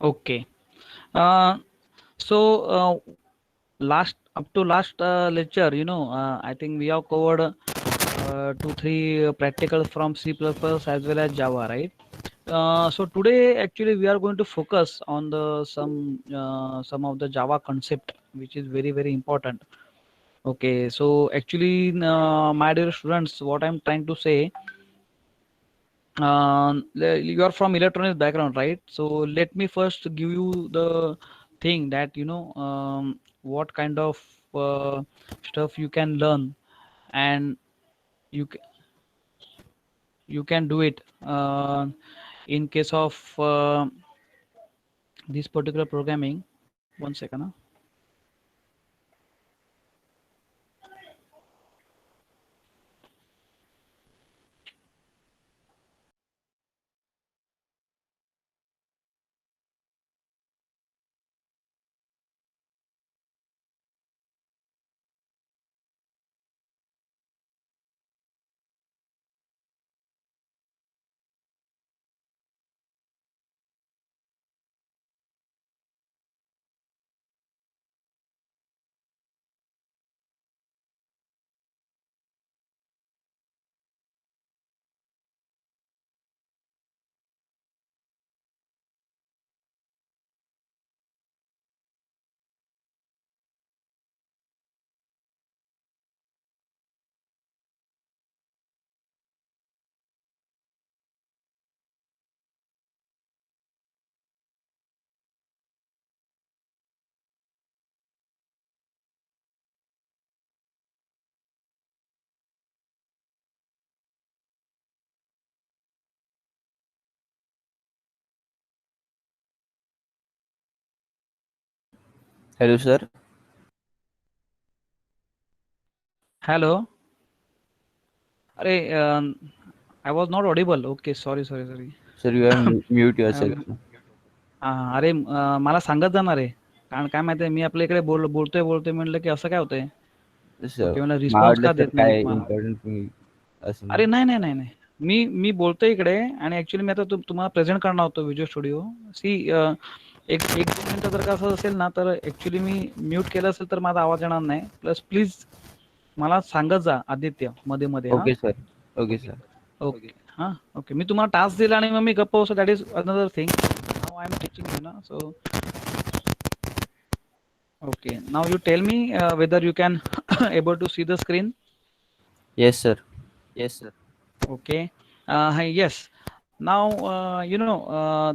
Okay. Uh, so last up to last lecture, I think we have covered 2 3 practicals from C++ as well as Java, right? So today actually we are going to focus on the some of the Java concept, which is very very important. Okay, so actually, my dear students, what I'm trying to say, you are from electronics background, right? So let me first give you the thing that what kind of stuff you can learn, and you ca- you can do it in case of this particular programming. One second. Huh? Hello, sir. Hello. I was not audible. Okay, sorry. Sir, you have mute yourself. Um, अरे मला सांगत जाणार आहे. कारण काय माहिती आहे, मी आपल्या इकडे बोलतोय म्हणलं की असं काय होतंय. सर ओके, मला मला रिस्पॉन्स वाटलं का सर देत नाहीत काय मला. इम्पॉर्टंट तुम्ही असं. अरे नाही. मी बोलतोय इकडे, आणि ऍक्च्युली मी आता तुम्हाला प्रेझेंट करणार होतो व्हिज्युअल स्टुडिओ. सी एक एक 2 मिनिटं जर का असं असेल ना, तर ऍक्च्युली मी म्यूट केलं असेल तर माझा आवाज येणार नाही. प्लस प्लीज मला सांगत जा आदित्य, मध्ये मध्ये. हा. Okay sir. Okay sir. Okay. हां. ओके. मी तुम्हाला टास्क दिला आणि मग मी गप्प बसलो, that is another thing. Now I am teaching you ना. सो okay, now you tell me whether you can able to see the screen. Yes sir. Okay. Yes. Now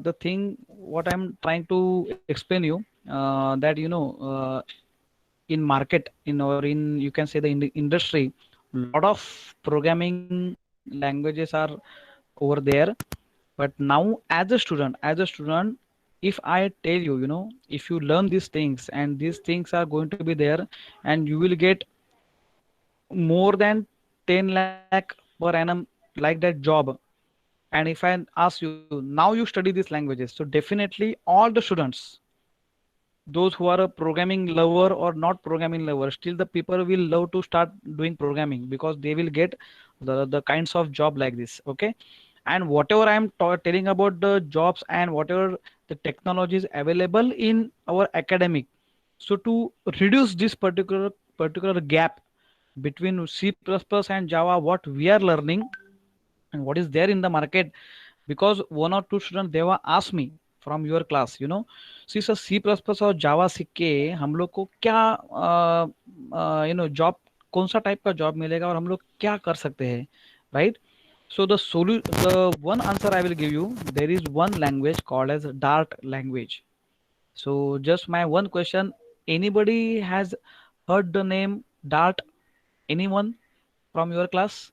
the thing what I'm trying to explain you, that in market, in you can say the industry, lot of programming languages are over there. But now as a student, if I tell you, if you learn these things and these things are going to be there, and you will get more than 10 lakh per annum like that job. And if I ask you, now you study these languages, so definitely all the students, those who are a programming lover or not programming lover, still the people will love to start doing programming because they will get the kinds of job like this. Okay. And whatever I am telling about the jobs and whatever the technologies available in our academic, so to reduce this particular gap between C++ and Java, what we are learning and what is there in the market, because one or two students they were asked me from your class, see sir, C++ और जावा सीख के हम लोग को क्या job, कौन सा type का जॉब मिलेगा और हम लोग क्या कर सकते हैं, right? So the one answer I will give you, there is one language called as Dart language. So just my one question, anybody has heard the name Dart? Anyone from your class?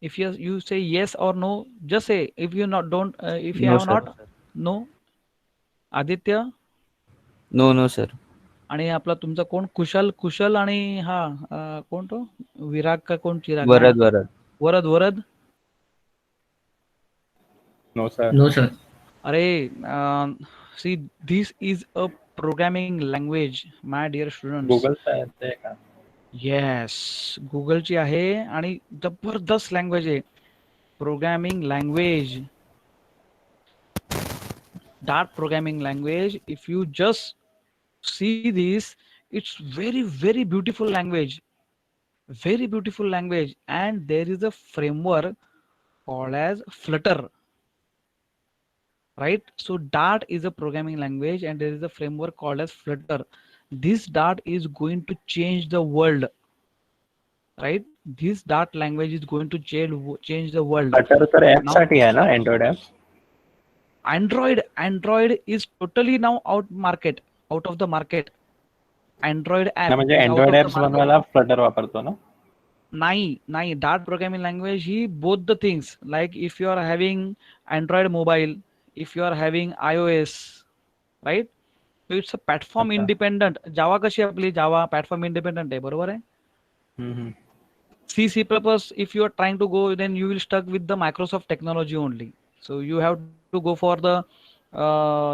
If you say yes or no, just say. If you not don't, if you no have sir. not, no. Aditya. No no sir. आणि आपला तुमचा कोण, कुशल कुशल आणि हा कोण तो, विराग का कोण, चिराग नाही. वरद वरद. वरद. No, sir. No, sir. अरे सी, this is a programming language, my dear students. Google पे येते का? येस, गुगलची आहे आणि जबरदस्त लँग्वेज आहे, programming language. Dart programming language, if you just see this, it's very, very beautiful language. Very beautiful language. And there is a framework called as Flutter, right? So Dart is a programming language and there is a framework called as Flutter. This Dart is going to change the world, right? This Dart language is going to change the world. Flutter तर app Now साठी आहे ना, Android app. Android is totally now out of the market. Android नाही app म्हणजे is out Android of the apps market. बनवायला Flutter वापरतो ना. नाही, Dart programming language he both the things, like if you are having Android mobile, if you are having iOS, right? So it's a platform अच्छा. independent. Java कशी आपली Java platform independent आहे, बरोबर आहे? हम्म. C++, if you are trying to go, then you will stuck with the Microsoft technology only. So you have to go for the,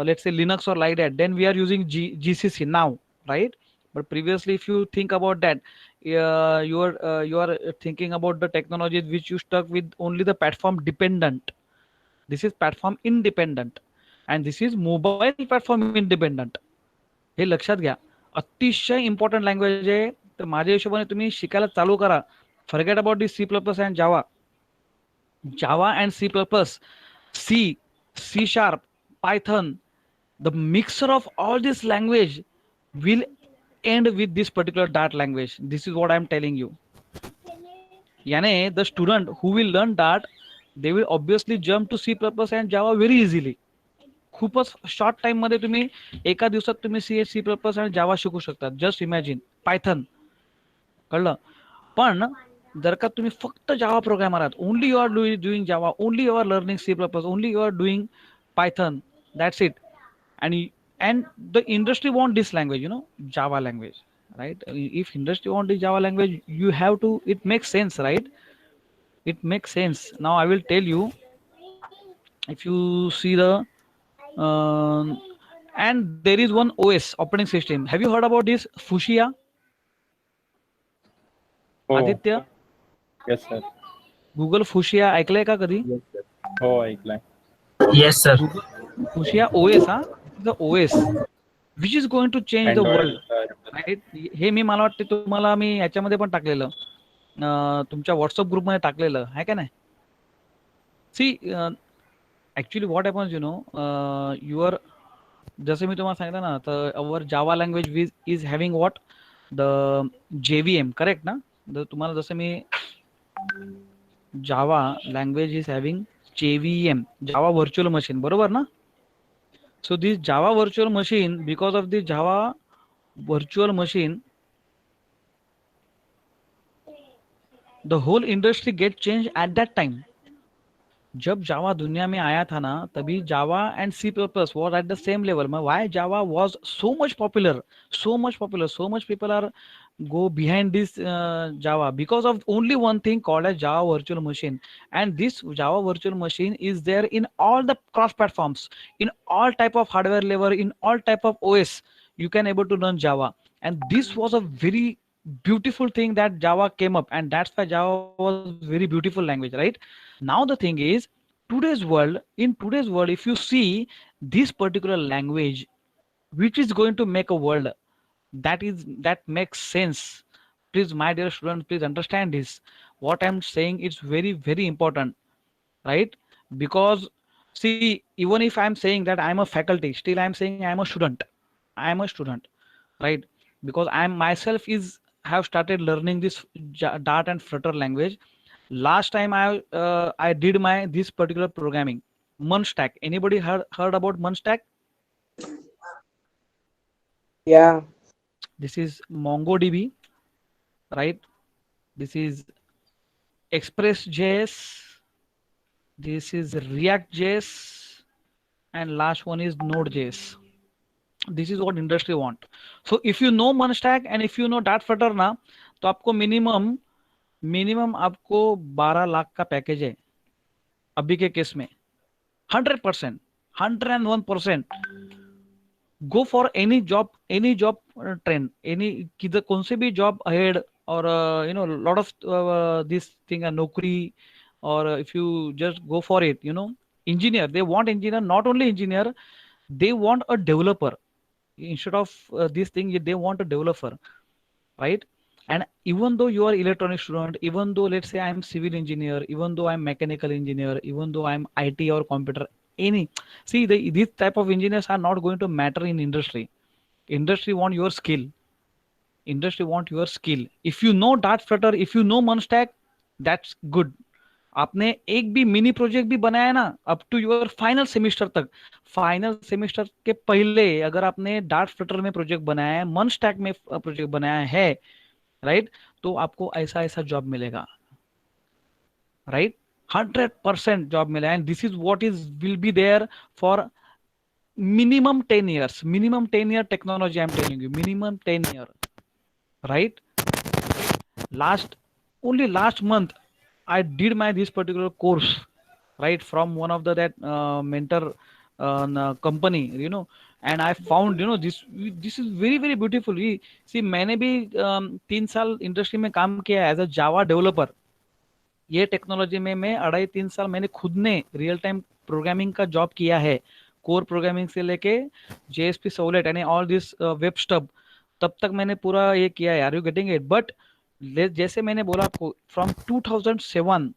let's say Linux or like that. Then we are using GCC now, right? But previously, if you think about that, you are thinking about the technologies which you stuck with only the platform dependent. This is platform independent, and this is mobile platform independent. हे लक्षात घ्या. अतिशय important language आहे. तर माझ्या हिशोबाने तुम्ही शिकायला चालू करा. Forget about this C++ and Java. Java and C++, C, C Sharp, Python, the mixture of all this language will end with this particular Dart language. This is what I'm telling you. याने the student who will learn Dart, they will obviously jump to C++ and Java very easily. खूपच short time मध्ये तुम्ही एका दिवसात तुम्ही C++ आणि जावा शिकू शकता. Just imagine. पायथन, कळलं? पण जर का तुम्ही फक्त जावा प्रोग्रामर आहात, only you are doing Java, only you are learning C++, only you are doing Python, that's it. And the industry want this language, Java language, right? If industry want this Java language, you have to, it makes sense, right? It makes sense. Now I will tell you, if you see the um, and there is one OS, operating system. Have you heard about this Fuchsia? हो. Aditya, yes sir. Google fuchsia ऐकलंय का कधी? हो, ऐकलंय. Yes, sir. Google Fuchsia OS, the OS which is going to change the world, right? हे मला वाटते तुम्हाला मी याच्यामध्ये पण टाकलेलं, तुमच्या व्हॉट्सअप ग्रुपमध्ये टाकलेलं आहे का नाही? See actually what happens, your, जसं मी तुम्हाला सांगितलं ना, तर our Java language is having what, the JVM, correct ना? तुम्हाला जसं मी Java language is having JVM, Java virtual machine, बरोबर ना? So this Java virtual machine, because of this Java virtual machine, the whole industry get changed at that time. जब जावा दुनिया में आया था ना, तभी Java and C++ was at the same level. Why Java was so much popular, so much people are go behind this Java, because of only one thing called as Java virtual machine. And this Java virtual machine is there in all the cross platforms, in all type of hardware level, in all type of OS. You can able to learn Java, and this was a very beautiful thing that Java came up, and that's why Java was very beautiful language, right? Now the thing is, in today's world, if you see this particular language, which is going to make a world, that makes sense. Please, my dear student, please understand this. What I'm saying is very, very important, right? Because see, even if I'm saying that I'm a faculty, still I'm saying I'm a student. I'm a student, right? Because I'm myself is have started learning this Dart and Flutter language. Last time I did my this particular programming, Munstack. Anybody heard about Munstack? Yeah. This is MongoDB, right? This is Express.js. This is React.js, and last one is Node.js. This is what industry want. So if you know Munstack and if you know Dart Flutter ना, तो आपको minimum आपको 12 लाख का package है अभी के case में. 100%, 101%. Go for any job trend, किधर कौन से भी job ahead, or lot of this thing, Naukri, or if you just go for it, engineer, they want engineer, not only engineer, they want a developer instead of this thing. They want a developer, right? And even though you are electronic student, even though let's say I'm civil engineer, even though I'm mechanical engineer, even though I'm IT or computer, any, see, these type of engineers are not going to matter in industry. Industry want your skill. Industry want your skill. If you know dart flutter, if you know munstack, that's good. आपने एक भी mini project भी बनाया ना up to your final semester तक, final semester के पहले अगर आपने डार्ट फ्लटर में प्रोजेक्ट बनाया है, मन स्टैक में प्रोजेक्ट बनाया है, राइट, तो आपको ऐसा ऐसा जॉब मिलेगा, राइट, 100% जॉब मिलेगा. And this is what is will be there for minimum 10 year technology. I'm telling you, minimum 10 year, right? last Only last month I did my this particular course, right, from one of the that mentor company, and I found, this is very very beautiful. See, मैंने भी 3 साल industry में काम किया as a Java developer. ये technology में मैं 2.5-3 साल मैंने खुद ने रियल टाइम प्रोग्रामिंग का जॉब किया है. कोर प्रोग्रामिंग से लेके जेएसपी सोलेट यानी ऑल दिस वेब स्टब, तब तक मैंने पूरा ये किया है. Are you getting it? But जैसे मैंने बोला आपको, from 2007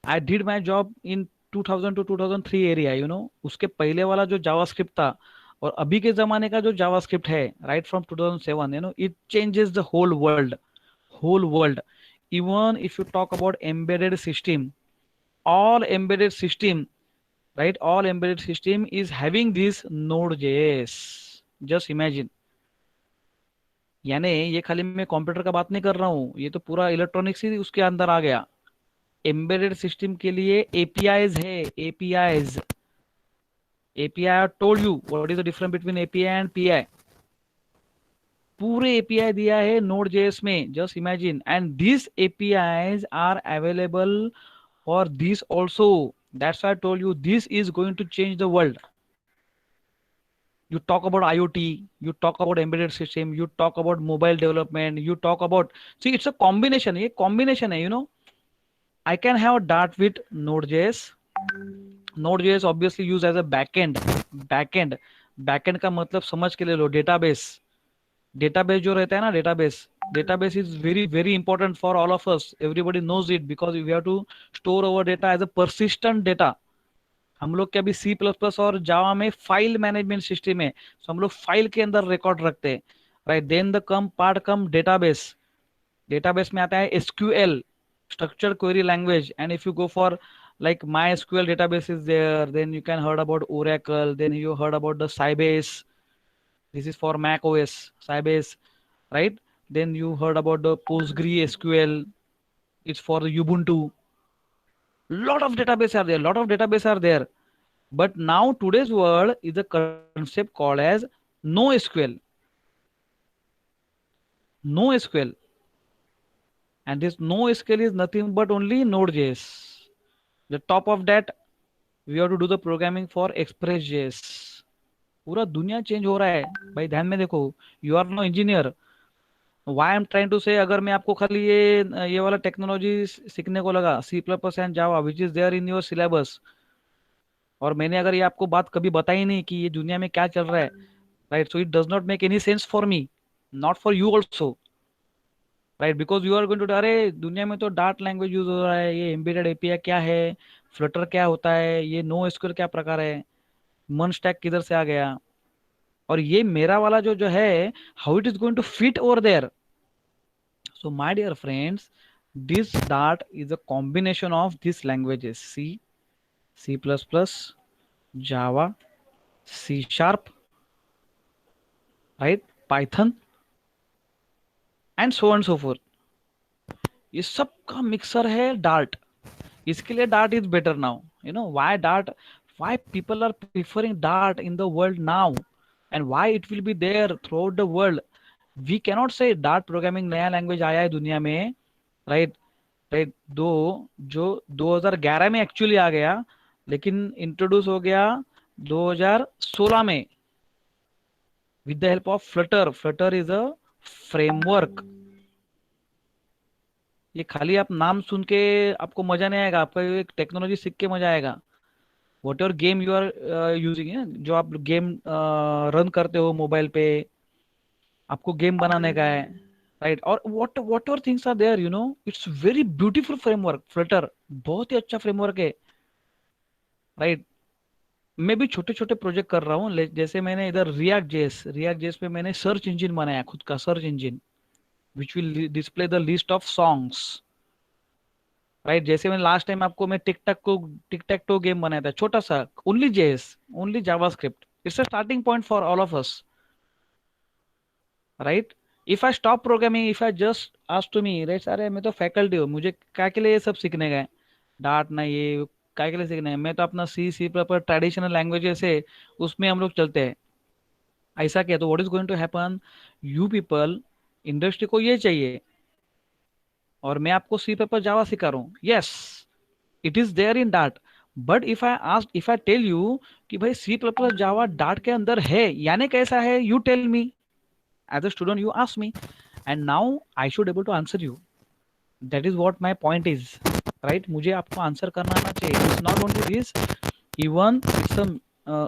I did my job in 2000 to 2003 area, उसके पहले वाला जो जावास्क्रिप्ट था और अभी के जमाने का जो जावास्क्रिप्ट है, right from 2007, it changes the whole world. whole world. Even if you talk about embedded system, all embedded system, right, all embedded system is having this Node.js. just imagine. यानी ये खाली मैं कंप्यूटर का बात नहीं कर रहा हूँ, ये तो पूरा इलेक्ट्रॉनिक्स ही उसके अंदर आ गया. एम्बेडेड सिस्टम के लिए एपीआईज है. APIs, API I told you what is the difference between API and PI. पूरे एपीआई दिया है नोड जेएस में. Just imagine. And this APIs are available for this also. That's why I told you this is going to change the world. You talk about IoT, you talk about embedded system, you talk about mobile development, you talk about, see, it's a combination. ये combination है, I can have Dart with Node.js. Node.js obviously used as a backend. Backend का मतलब समझ के ले लो, database. Database जो रहता है ना, database is very very important for all of us. Everybody knows it because we have to store our data as a persistent data. हम लोग के अभी सी प्लस प्लस और जावा में फाइल मैनेजमेंट सिस्टम है, तो हम लोग फाइल के अंदर रिकॉर्ड रखते हैं, right. Then the come part come database. Database में आता है SQL, structured query language. And if you go for like MySQL database is there, then you can heard about Oracle, then you heard about the Sybase. This is for Mac OS, Sybase, right? Then you heard about the PostgreSQL. It's for the Ubuntu. Lot of database are there. But now today's world is a concept called as NoSQL. NoSQL. And this NoSQL is nothing but only Node.js. The top of that, we have to do the programming for Express.js. पूरा दुनिया change हो रहा है भाई. ध्यान में देखो, you are no engineer. Why am trying to say, अगर मैं आपको खाली ये वाला टेक्नोलॉजी सीखने को लगा, C plus plus and Java which is there in your syllabus, और मैंने अगर ये आपको बात कभी बताई नहीं कि ये दुनिया में क्या चल रहा है, right, so it does not make any sense for me, not for you also, right, because you are going to, अरे दुनिया में तो डार्ट लैंग्वेज यूज हो रहा है, ये एम्बेडेड एपीआई क्या है, फ्लटर क्या होता है, ये नो एसक्यूएल क्या प्रकार है, मन स्टैक किधर से आ गया, और ये मेरा वाला जो जो है, how it is going to fit over there. So my dear friends, this Dart is a combination of this languages, C, C++, Java, C Sharp, right, Python, and so on and so forth. ये सब का mixer है dart. इसके लिए dart is better now. why dart, why people are preferring dart in the world now, and why it will be there throughout the world. We cannot say dart programming नया language आया है दुनिया में, right, right, जो 2011 में actually आ गया, लेकिन introduce हो गया 2016 में with the help of Flutter. Flutter is a framework. ये खाली आप नाम सुन के आपको मजा नहीं आएगा, आपको एक टेक्नोलॉजी सीख के मजा आएगा. Whatever game you are using है, जो आप गेम रन करते हो मोबाइल पे, आपको गेम बनाने का है, राइट? और whatever things are there, it's very beautiful framework Flutter, बहुत ही अच्छा फ्रेमवर्क है, राइट? मैं भी छोटे छोटे प्रोजेक्ट कर रहा हूँ, जैसे मैंने इधर रिएक्ट जेएस पे मैंने सर्च इंजन बनाया, खुद का search engine, which will display the list of songs, right? जैसे मैंने लास्ट टाइम आपको मैं टिक टैक टो गेम बनाया था, छोटा सा, only JS, only JavaScript, it's a starting point for all of us, right? If I stop programming, if I just ask to me, right, अरे मैं तो फैकल्टी हूँ, मुझे क्या के लिए ये सब सीखने का है, डांट ना ये क्या के लिए सीखना है, मैं तो अपना सी पर ट्रेडिशनल लैंग्वेजेस है, उसमें हम लोग चलते हैं। ऐसा क्या, तो what is going to happen, you people, industry को ये चाहिए, और मैं आपको सी पेपर जावा सिखा रहा हूँ, yes, it is there in Dart, but if I tell you कि भाई सी पेपर जावा डार्ट के अंदर है, यानी कैसा है, you tell me, as a student you ask me, and now I should able to answer you, that is what my point is, right? मुझे आपको आंसर करना आना चाहिए, it's not only this, even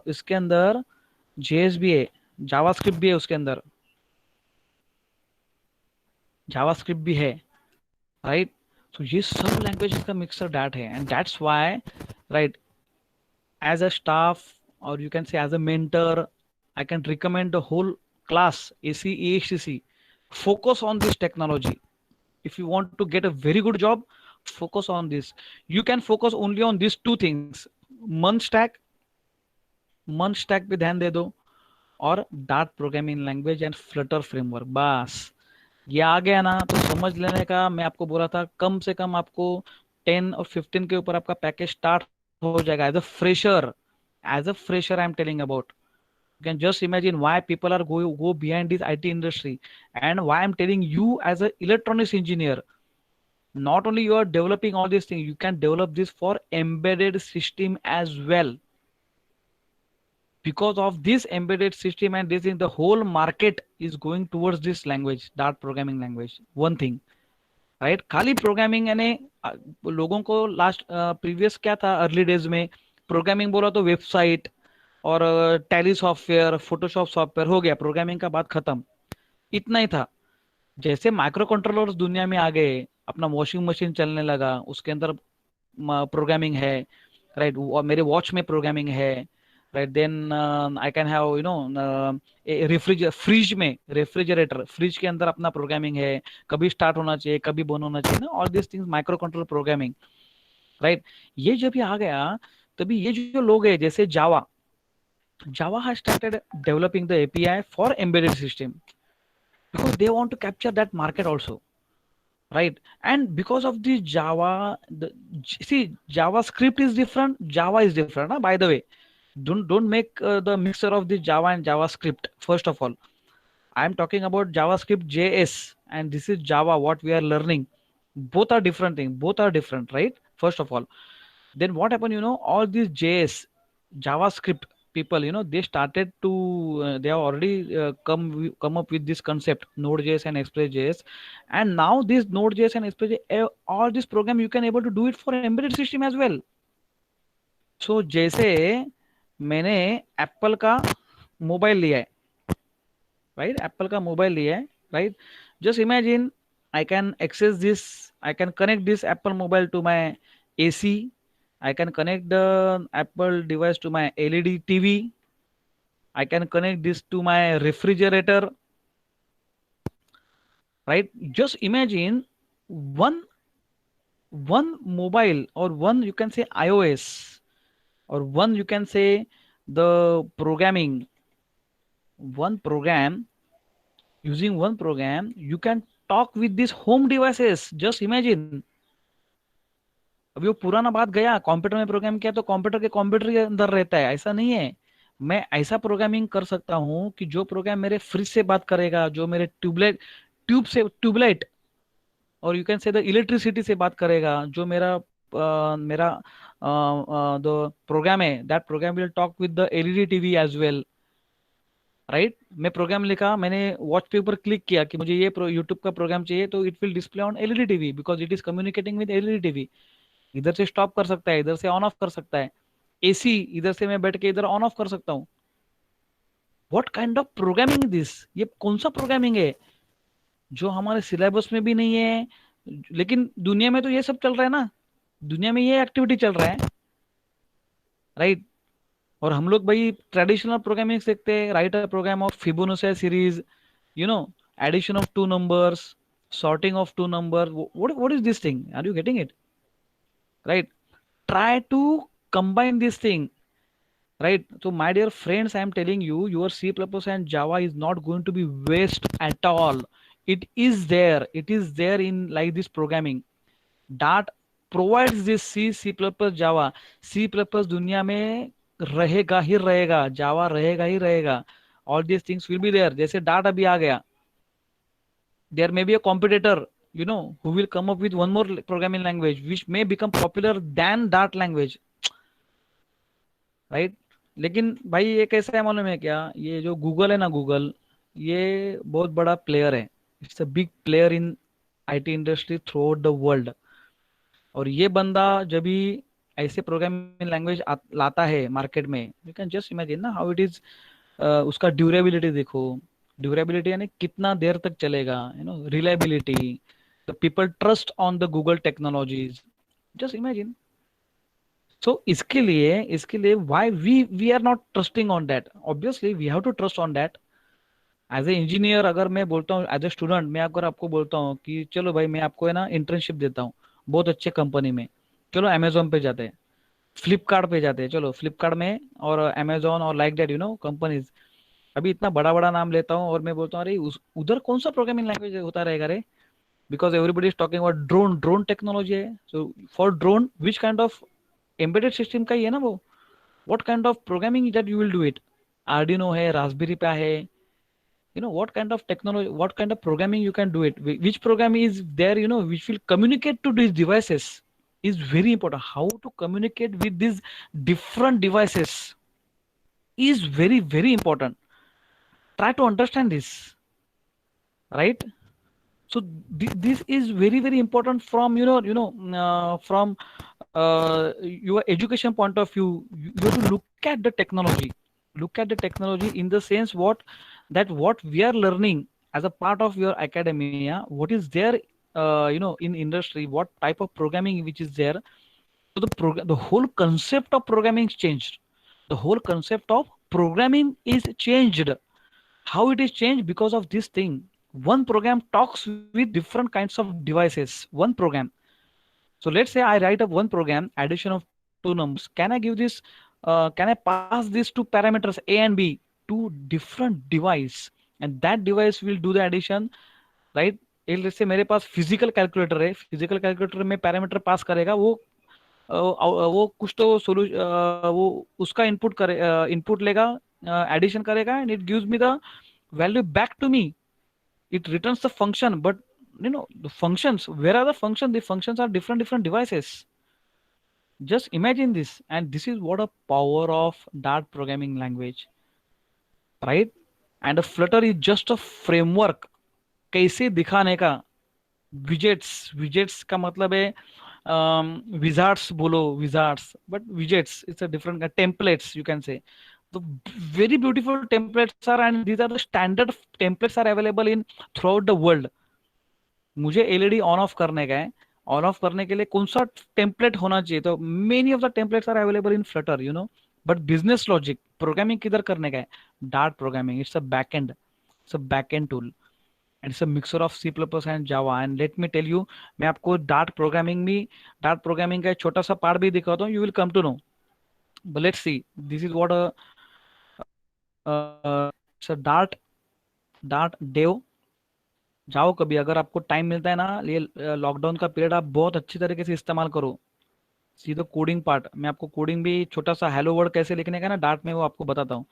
इसके अंदर जेएस भी है, JavaScript भी है, उसके अंदर जावास्क्रिप्ट भी है, राइट? तो ये सब लैंग्वेज का मिक्सर डैट है, and that's why, right, as a staff, or you can say as a mentor, I can recommend the whole class AC AHCC, focus on this technology. If you want to get a very good job, focus on this. You can focus only on these two things, month stack, month stack पे ध्यान दे दो, और dart programming language and Flutter framework, बस ये आ गया ना तो समझ लेने का, मैं आपको बोला था कम से कम आपको 10 और 15 के ऊपर आपका पैकेज स्टार्ट हो जाएगा as a fresher, as a fresher I am telling about, you can just imagine why people are go behind this IT industry, and why I'm telling you as a electronics engineer, not only you are developing all these things, you can develop this for embedded system as well, because of this embedded system and this in the whole market is going towards this language, dart programming language, one thing, right? खाली programming यानी लोगों को last previous क्या था, early days में programming बोला तो website और टैली सॉफ्टवेयर, फोटोशॉप सॉफ्टवेयर, हो गया, प्रोग्रामिंग का बात खत्म, इतना ही था। जैसे माइक्रो कंट्रोलर्स दुनिया में आ गए, अपना वॉशिंग मशीन चलने लगा, उसके अंदर प्रोग्रामिंग है, राइट? और मेरे वॉच में प्रोग्रामिंग है, right? Then I can have refrigerator, fridge के अंदर अपना प्रोग्रामिंग है, कभी स्टार्ट होना चाहिए, कभी बंद होना चाहिए ना, all this things micro controller programming, right? ये जब ये आ गया, तभी ये जो लोग है, जैसे जावा has started developing the API for embedded system, because they want to capture that market also, right? And because of the Java, see, JavaScript is different, Java is different, by the way. Don't make the mixture of the Java and JavaScript. First of all, I am talking about JavaScript JS, and this is Java, what we are learning. Both are different things, both are different, right? First of all, then what happened, all these JS, JavaScript people, they started to they have already come up with this concept, Node.js and Express.js, and now this Node.js and Express.js, all this program you can able to do it for embedded system as well. So जैसे मैंने Apple का mobile लिया है, right? Apple का mobile लिया है, right? Just imagine, I can access this, I can connect this Apple mobile to my AC, I can connect the Apple device to my LED TV. I can connect this to my refrigerator, right? Just imagine one mobile, or one, you can say, iOS, or one, you can say, the programming, one program, using one program you can talk with these home devices. Just imagine, अभी वो पुराना बात गया, computer में programme किया तो computer के अंदर रहता है, ऐसा नहीं है। मैं ऐसा प्रोग्रामिंग कर सकता हूँ कि जो प्रोग्राम मेरे फ्रिज से बात करेगा, जो मेरे ट्यूबलाइट, और you can say the electricity से बात करेगा, जो मेरा द प्रोग्राम है, that program will talk with the LED TV as well, right? मैं प्रोग्राम लिखा, मैंने वॉच पे ऊपर क्लिक किया कि मुझे ये यूट्यूब का प्रोग्राम चाहिए, तो it will display on LED TV, because it is communicating with LED TV. इधर से स्टॉप कर सकता है, इधर से ऑन ऑफ कर सकता है, एसी इधर से मैं बैठ के इधर ऑन ऑफ कर सकता हूँ। What kind of programming this, ये कौन सा प्रोग्रामिंग है जो हमारे सिलेबस में भी नहीं है। लेकिन दुनिया में तो ये सब चल रहा है ना, दुनिया में ये एक्टिविटी चल रहा है, राइट। और हम लोग भाई ट्रेडिशनल प्रोग्रामिंग सीखते हैं, right a program of Fibonacci series, you know addition of two numbers, sorting of two numbers. What is this thing, are you getting it, right? Try to combine this thing, right? So my dear friends, I am telling you, your C++ and Java is not going to be waste at all. It is there in like this programming. Dart provides this C++ Java. C++ दुनिया में रहेगा ही रहेगा, जावा रहेगा ही रहेगा। All these things will be there। जैसे dart अभी आ गया, there may be a competitor, who will come up with one more programming language which may become popular than Dart language, right? लेकिन भाई ये कैसा है मालूम है क्या, ये जो गूगल है ना, गूगल ये बहुत बड़ा प्लेयर है। It's a big player in IT industry through out the world. और ये बंदा जब भी ऐसे प्रोग्रामिंग लैंग्वेज लाता है मार्केट में, यू कैन जस्ट इमेजिन ना हाउ इट इज। उसका ड्यूरेबिलिटी देखो, ड्यूरेबिलिटी यानी कितना देर तक चलेगा, reliability, the people trust on the Google technologies, just imagine. So इसके लिए why we are not trusting on that, obviously we have to trust on that. As a engineer अगर मैं बोलता हूँ, एज ए स्टूडेंट मैं अगर आपको बोलता हूँ कि चलो भाई मैं आपको है ना इंटर्नशिप देता हूँ बहुत अच्छे कंपनी में, चलो अमेजोन पे जाते हैं, फ्लिपकार्ट पे जाते हैं, चलो फ्लिपकार्ट में और अमेजोन और लाइक दैट कंपनीज। अभी इतना बड़ा बड़ा नाम लेता हूँ और मैं बोलता हूँ अरे उधर कौन सा प्रोग्रामिंग लैंग्वेज होता रहेगा रे, because everybody is talking about drone, drone technology है। So for drone which kind of embedded system का ही है ना वो, what kind of programming that you will do it. Arduino है, रास्पबेरी पे है, what kind of technology, what kind of programming you can do it, which program is there, which will communicate to these devices, is very important. How to communicate with these different devices is very very important. Try to understand this, right? So this is very very important from from your education point of view. You have to look at the technology, look at the technology in the sense what we are learning as a part of your academia, what is there in industry, what type of programming which is there. So the whole concept of programming is changed, the whole concept of programming is changed. How it is changed? Because of this thing, one program talks with different kinds of devices, one program. So let's say I write up one program, addition of two numbers. Can I give this, can I pass these two parameters A and B to different device, and that device will do the addition, right? let's say मेरे पास physical calculator है, physical calculator में parameter pass करेगा, वो कुछ तो वो उसका input करे, इनपुट लेगा, एडिशन करेगा, and it gives me the value back to me. it returns the function, but the functions, where are the functions? The functions are different devices. Just imagine this, and this is what a power of Dart programming language, right? And a Flutter is just a framework कैसे दिखाने का। Widgets का मतलब है Wizards बोलो, Wizards, but widgets it's a different templates you can से। तो very beautiful templates are, and these are the standard templates are available in throughout the world। मुझे एलईडी ऑन ऑफ करने का है, ऑन ऑफ करने के लिए कौन सा टेम्पलेट होना चाहिए, तो many of the templates are available in Flutter, but business logic programming किधर करने का है, Dart programming. It's a backend, it's a backend tool, and it's a mixer of C plus plus and Java. And let me tell you, मैं आपको dart programming का एक छोटा सा पार्ट भी दिखाता हूँ, you will come to know. But let's see, this is what Dart Dart dev. जाओ कभी, अगर आपको टाइम मिलता है ना, ये लॉकडाउन का पीरियड आप बहुत अच्छी तरीके से इस्तेमाल करो। सीधा कोडिंग पार्ट, मैं आपको कोडिंग भी छोटा सा हेलो वर्ड कैसे लिखने का ना डार्ट में, वो आपको बताता हूँ।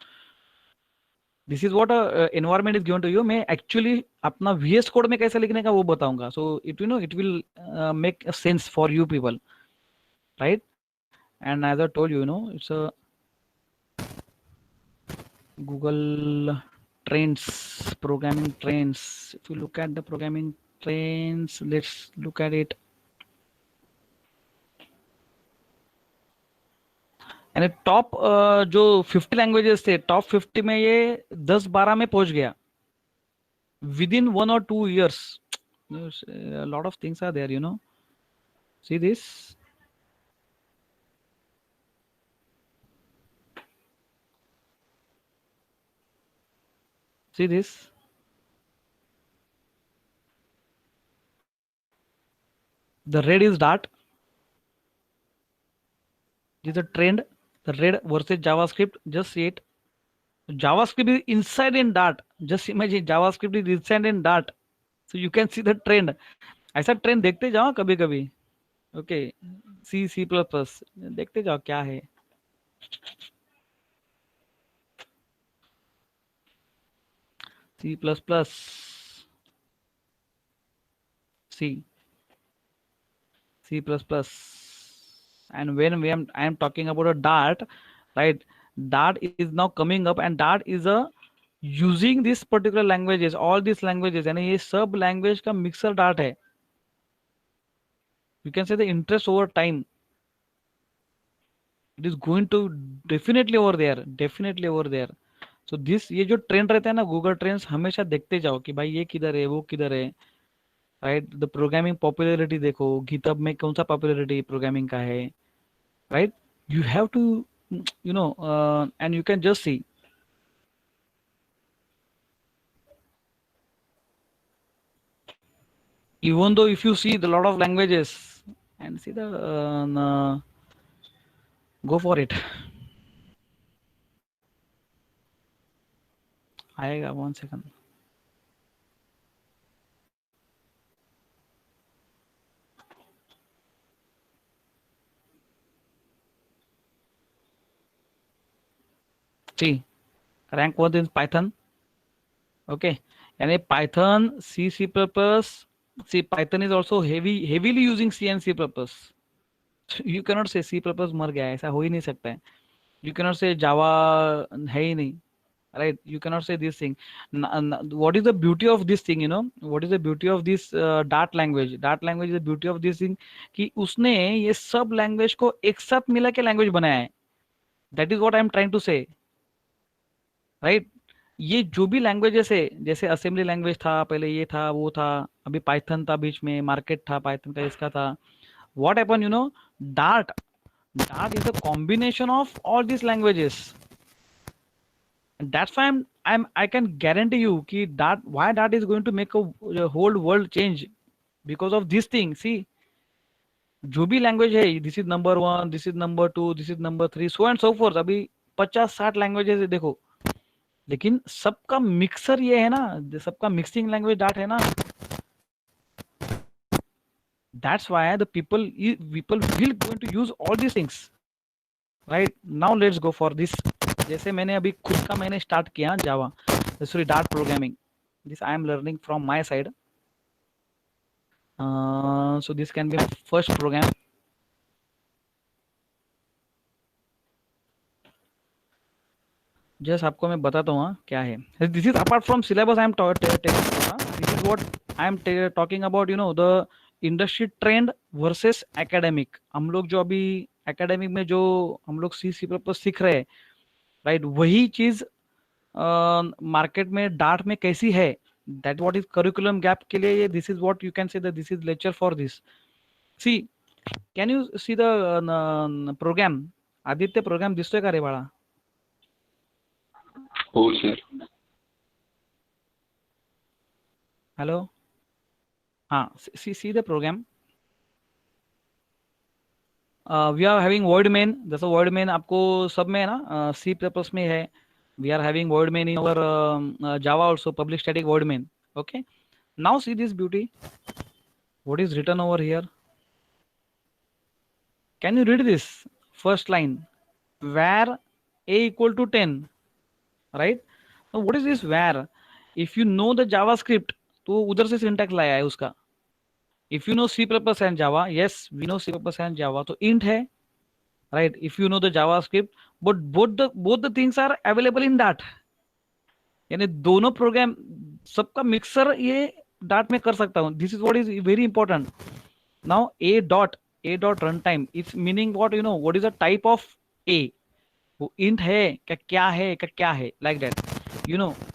This is what environment is given to you. मैं एक्चुअली अपना वीएस कोड में कैसे लिखने का वो बताऊंगा। So it will make sense for you people, right? And as I told it's a Google trends, programming trends. If you look at the programming trends, let's look at it. यानी top जो 50 languages थे, top 50 में ये 10-12 में पहुंच गया with in 1 or 2 years. A lot of things are there, see this. See this. The red is Dart. This is a trend. The red versus JavaScript. Just see it. JavaScript is inside in Dart. Just imagine JavaScript is inside in Dart. So you can see the trend. ऐसा trend देखते जाओ कभी कभी. Okay, C++ देखते जाओ क्या है. C++, C, C++. And when I am talking about a Dart, right? Dart is now coming up, and Dart is a using this particular languages, all these languages, यानी ये सब language का mixer Dart है. You can say the interest over time. It is going to definitely over there. So this ये जो trend रहता है ना, गूगल ट्रेंड्स हमेशा देखते जाओ कि भाई ये किधर है, वो किधर है, राइट. द प्रोग्रामिंग पॉपुलैरिटी देखो, गिटहब में कौन सा पॉपुलैरिटी प्रोग्रामिंग का है, right. You have to, and you can just see. Even though if you see the lot of languages and see the go for it. आएगा 1 second. See, rank 1 is Python. Okay, and a Python, C++. See, Python is also heavily using C and C++. You cannot say C++ मर गया है, ऐसा हो ही नहीं सकता है. You cannot say Java है ही नहीं, right? You cannot say this thing. What is the beauty of this thing? What is the beauty of this Dart language? Dart language is the beauty of this thing कि उसने ये सब language को एक साथ मिला के लैंग्वेज बनाया है. That is what I am trying to say, right? ये जो भी लैंग्वेजेस है, जैसे असेंबली लैंग्वेज था पहले, ये था, वो था, अभी पाइथन था, बीच में मार्केट था पाइथन का, इसका था. What happened, Dart is a combination of all these languages. And that's why I can guarantee you कि why Dart is going to make a whole world change because of this thing. See, जो भी language है, this is number 1, this is number 2, this is number 3, so and so fourth. अभी 50-60 languages है देखो, लेकिन सबका mixer ये है ना, सबका मिक्सिंग लैंग्वेज Dart है ना. That's why the people will going to use all these things, right? Now let's go for this. जैसे मैंने अभी खुद का मैंने स्टार्ट किया Java, sorry Dart programming. This I am learning from my side. So this can be first program. Just आपको मैं बताता हूँ क्या है. This is apart from syllabus I am this is what I am talking about, the industry trend versus academic. हम लोग जो अभी एकेडमिक में जो हम लोग C++ सीख रहे हैं, राइट, वही चीज मार्केट में डार्ट में कैसी है. That what is curriculum gap के लिए ये, this is what you can say that this is lecture for this. See, can you see the program. Aditya, program दिसतोय का रे बाळा? हो सर. हेलो, हाँ, see the program. We are having void main. जैसे वर्ड मेन आपको सब में है ना, C++ में है. We are having void main in our Java also, public static word main. Okay, now see this beauty. What is written over here? Can you read this first line? where a equal to 10, right? So what is this where? If you know the JavaScript, तो उधर से syntax लाया है उसका. If you know C++ and Java, yes, we know C++ and Java, तो int है, right? If you know the JavaScript, but both the things are available in Dart. यानी दोनों प्रोग्राम सबका मिक्सर ये Dart में कर सकता हूँ. This is what is very important. Now a dot runtime, it's meaning what, what is the type of a? वो int है क्या है, like that,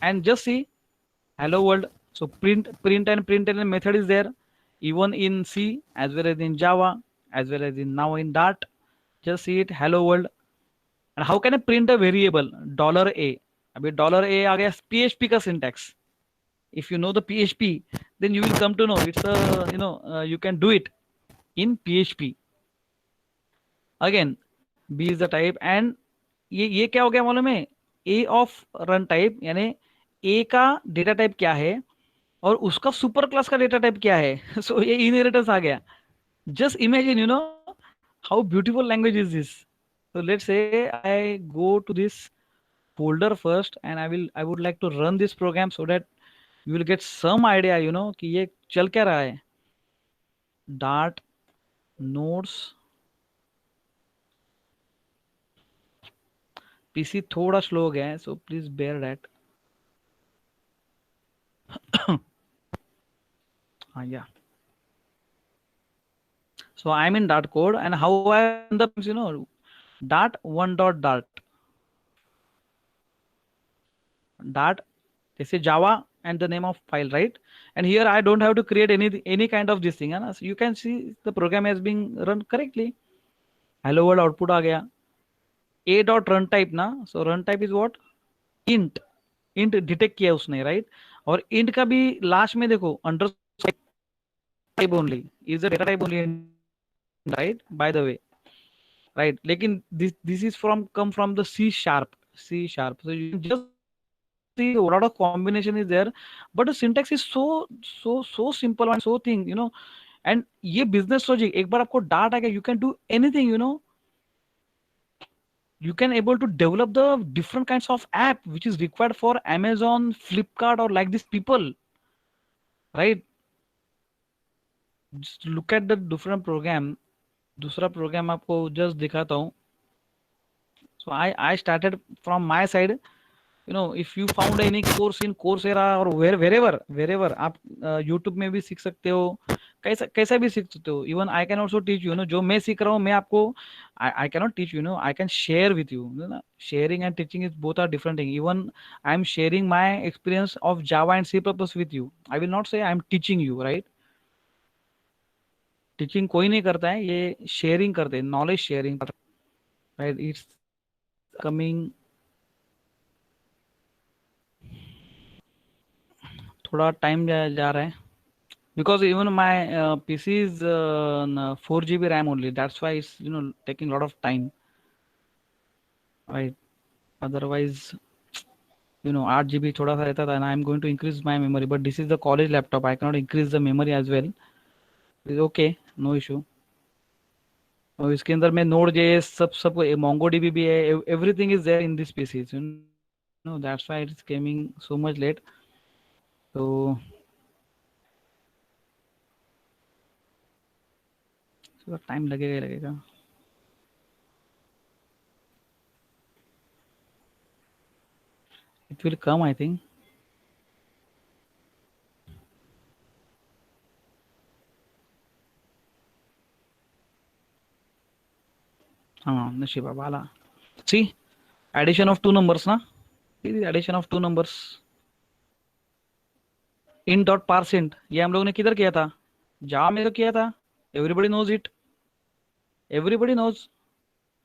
and just see hello world. So print and method is there, even in C as well as in Java, as well as in now in Dart. Just see it, hello world. And how can I print a variable $a? अभी $a आ गया PHP का syntax. If you know the PHP, then you will come to know it's a, you can do it in PHP. Again, B is the type, and ये क्या हो गया मालूम है? A of run type, यानी A का data type क्या है और उसका सुपर क्लास का डेटा टाइप क्या है. सो ये इनहेरिटेंस आ गया. Just imagine, how beautiful language is this. So let's say I go to this folder first, and I would like to run this program so that you will get some idea, कि ये चल क्या रहा है. Dart nodes. PC थोड़ा slow हो गया है, so please bear that. Yeah. So I'm in Dart code, and how I run the, Dart one dot Dart. Dart, they say Java and the name of file, right? And here I don't have to create any kind of this thing, है ना? So you can see the program has been run correctly. Hello world output आ गया. A dot run type ना, so run type is what? Int. Int detect किया उसने, right? और int का भी last में देखो under type only is the data type only, right? By the way, right? लेकिन this is come from the C sharp. So you can just see a lot of combination is there, but the syntax is so simple and so thing, and ये business logic एक बार आपको dot आ गया, you can do anything, you can able to develop the different kinds of app which is required for Amazon, Flipkart or like these people, right? Just look at the different program. दूसरा program आपको just दिखाता हूँ. So I started from my side. If you found any course in Coursera or wherever आप YouTube में भी सीख सकते हो, कैसा भी सीख सकते हो. Even I can also teach you, जो मैं सीख रहा हूँ मैं आपको I cannot teach you, I can share with you. Sharing and teaching is both are different thing. Even I am sharing my experience of Java and C++ with you. I will not say I am teaching you, right? Teaching कोई नहीं करता है, ये sharing करते हैं, knowledge sharing, right? It's coming. थोड़ा time जा रहा है because even my PC is 4 GB RAM only. That's why it's taking a lot of time, right? Otherwise 8 GB थोड़ा सा रहता था, and I'm going to increase my memory, but this is the college laptop. I cannot increase the memory as well. It's okay, no issue. और इसके अंदर में Node.js सब MongoDB भी है, everything is there in this PC. That's why it's coming so much late. So time लगेगा. It will come, I think. हाँ, नशीबा वाला. See, addition of two numbers ना. See the addition of two numbers. int dot parseInt, ये हम लोग ने किधर किया था? जावा में तो किया था. Everybody knows it. Everybody knows.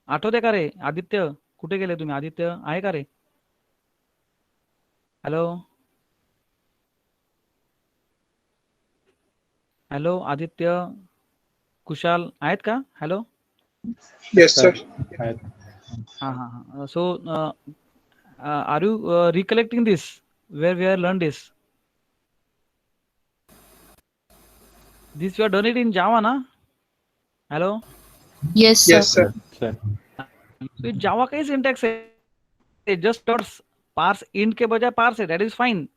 आठवते का रे? आदित्य कुठे गेले तुम्ही? आदित्य आहे का रे? हॅलो आदित्य, कुशाल आहेत का? हॅलो. Yes, sir. हाँ. So are you recollecting this where we have learned this? This you have done it in Java ना? Hello. Yes, sir. Yes, sir. Sir So Java का ही syntax है, just dot parse int के बजाय parse है, that is fine.